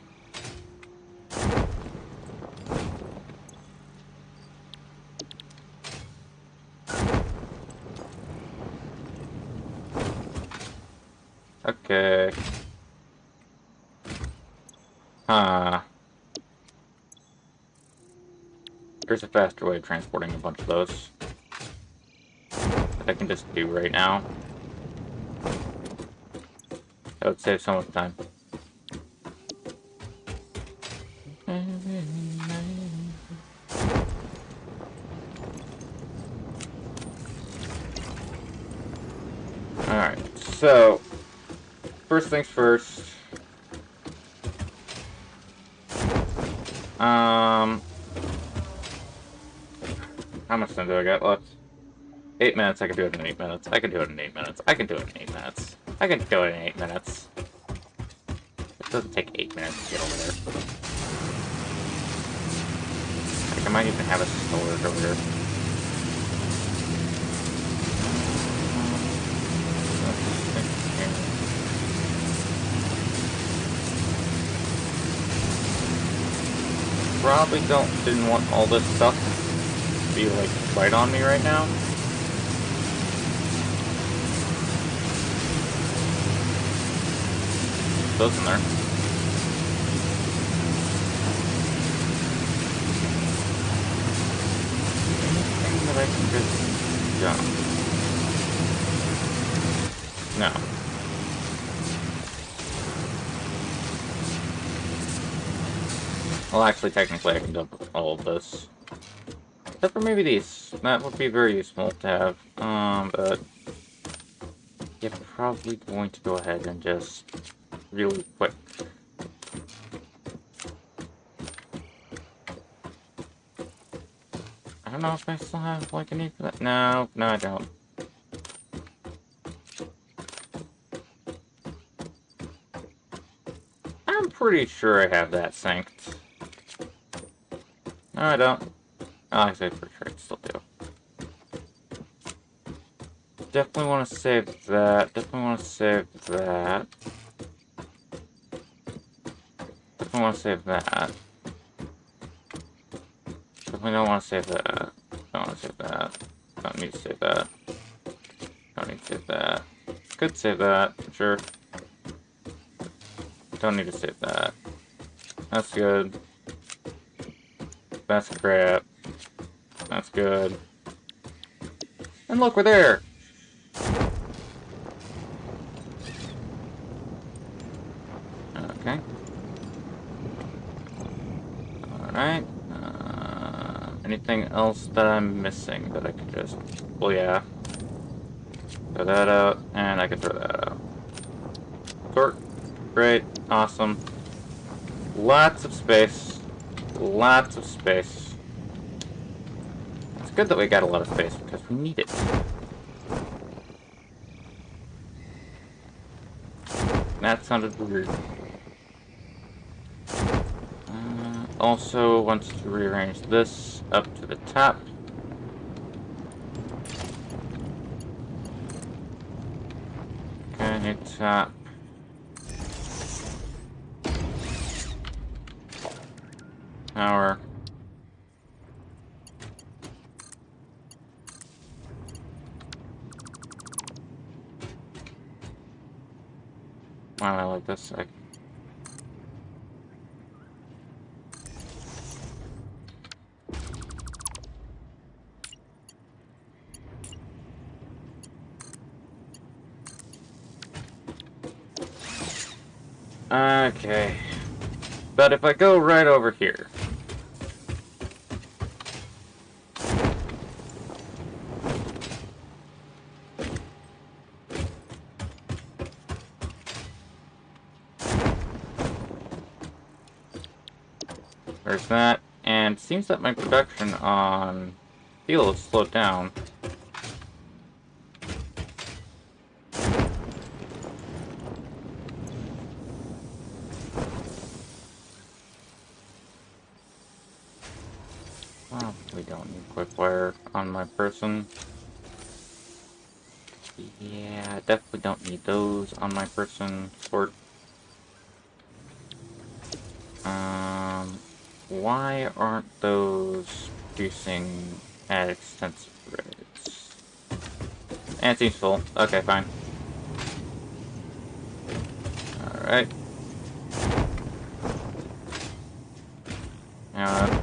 Okay. Huh. There's a faster way of transporting a bunch of those that I can just do right now. That would save so much time. Alright, so first things first. How much time do I got left? 8 minutes. I can do it in 8 minutes. I can do it in 8 minutes. I can do it in 8 minutes. I can do it in 8 minutes. It doesn't take 8 minutes to get over there. Like, I might even have a storage over here. Probably didn't want all this stuff to be like right on me right now. Those in there. Anything that I can just jump? No. Well, actually, technically, I can dump all of this. Except for maybe these. That would be very useful to have. But... you're probably going to go ahead and just... really quick. I don't know if I still have, like, a need for that. No, I don't. I'm pretty sure I have that synced. No, I don't. Oh, I say for sure I still do. Definitely want to save that. Definitely want to save that. Definitely want to save that. Definitely don't want to save that. Don't want to save that. Don't need to save that. Don't need to save that. Could save that, sure. Don't need to save that. That's good. That's crap. That's good. And look, we're there! Okay. Alright. Anything else that I'm missing that I could just... well, yeah. Throw that out, and I can throw that out. Torque. Great. Awesome. Lots of space. Lots of space. It's good that we got a lot of space, because we need it. That sounded weird. Also wants to rearrange this up to the top. Okay, top. Power. Wow, I like this. Okay. But if I go right over here... There's that. And it seems that my production on steel has slowed down. We don't need quick wire on my person. Yeah, definitely don't need those on my person. Sort. Why aren't those producing at extensive rates? And it seems full. Okay, fine. Alright. Uh,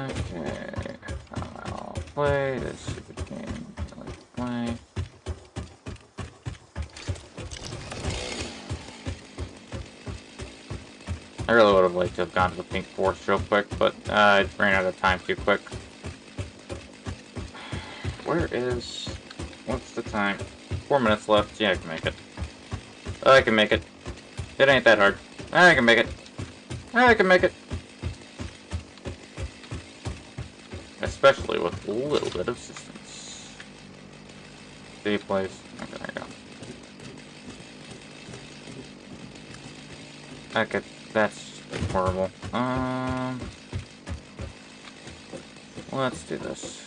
okay. I'll play this stupid game. Play. I really would have liked to have gone to the pink forest real quick, but I ran out of time too quick. Where is... What's the time? 4 minutes left. Yeah, I can make it. I can make it. It ain't that hard. I can make it. I can make it. Especially with a little bit of assistance. Save place. Okay, there you go. Okay, that's horrible. Let's do this.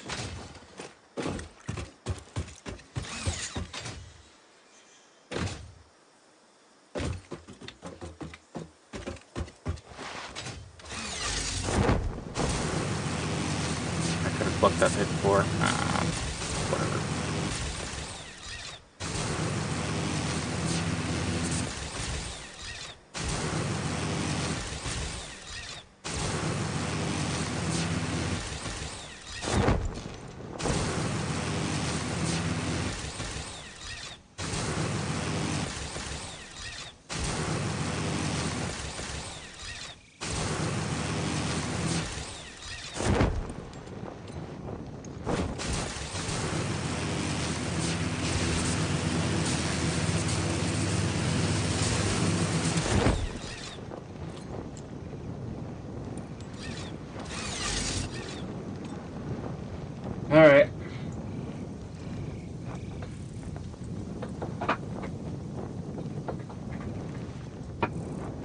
Fuck that hit for. Whatever. Alright.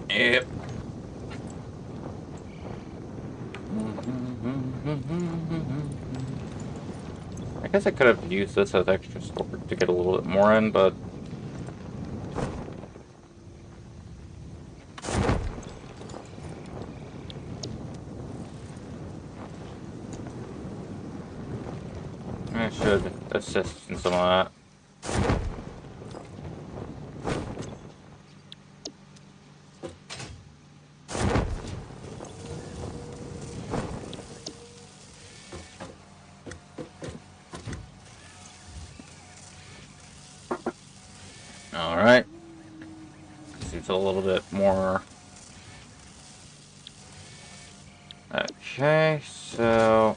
Yep. I guess I could have used this as extra storage to get a little bit more in, but... I should assist in some of that. Alright. It's a little bit more. Okay, so...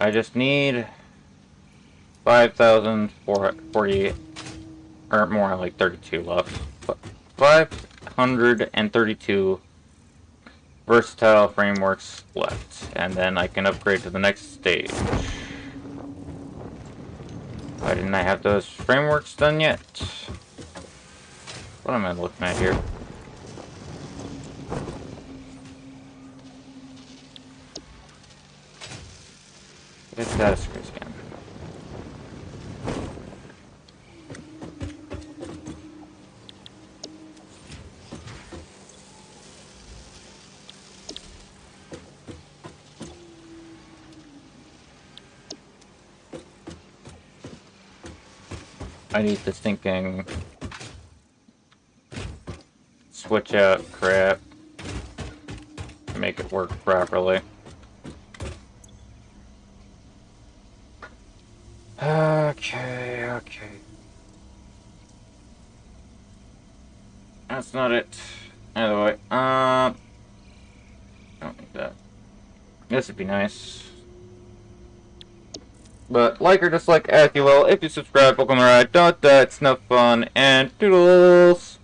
I just need 5,448, or more like 32 left. But 532 versatile frameworks left, and then I can upgrade to the next stage. Why didn't I have those frameworks done yet? What am I looking at here? It's Satisfactory again. I need this thinking switch out crap to make it work properly. Okay. That's not it. Either way, don't need that. This would be nice. But like or dislike as you will. If you subscribe, welcome to the ride. Don't die, it's no fun. And toodles!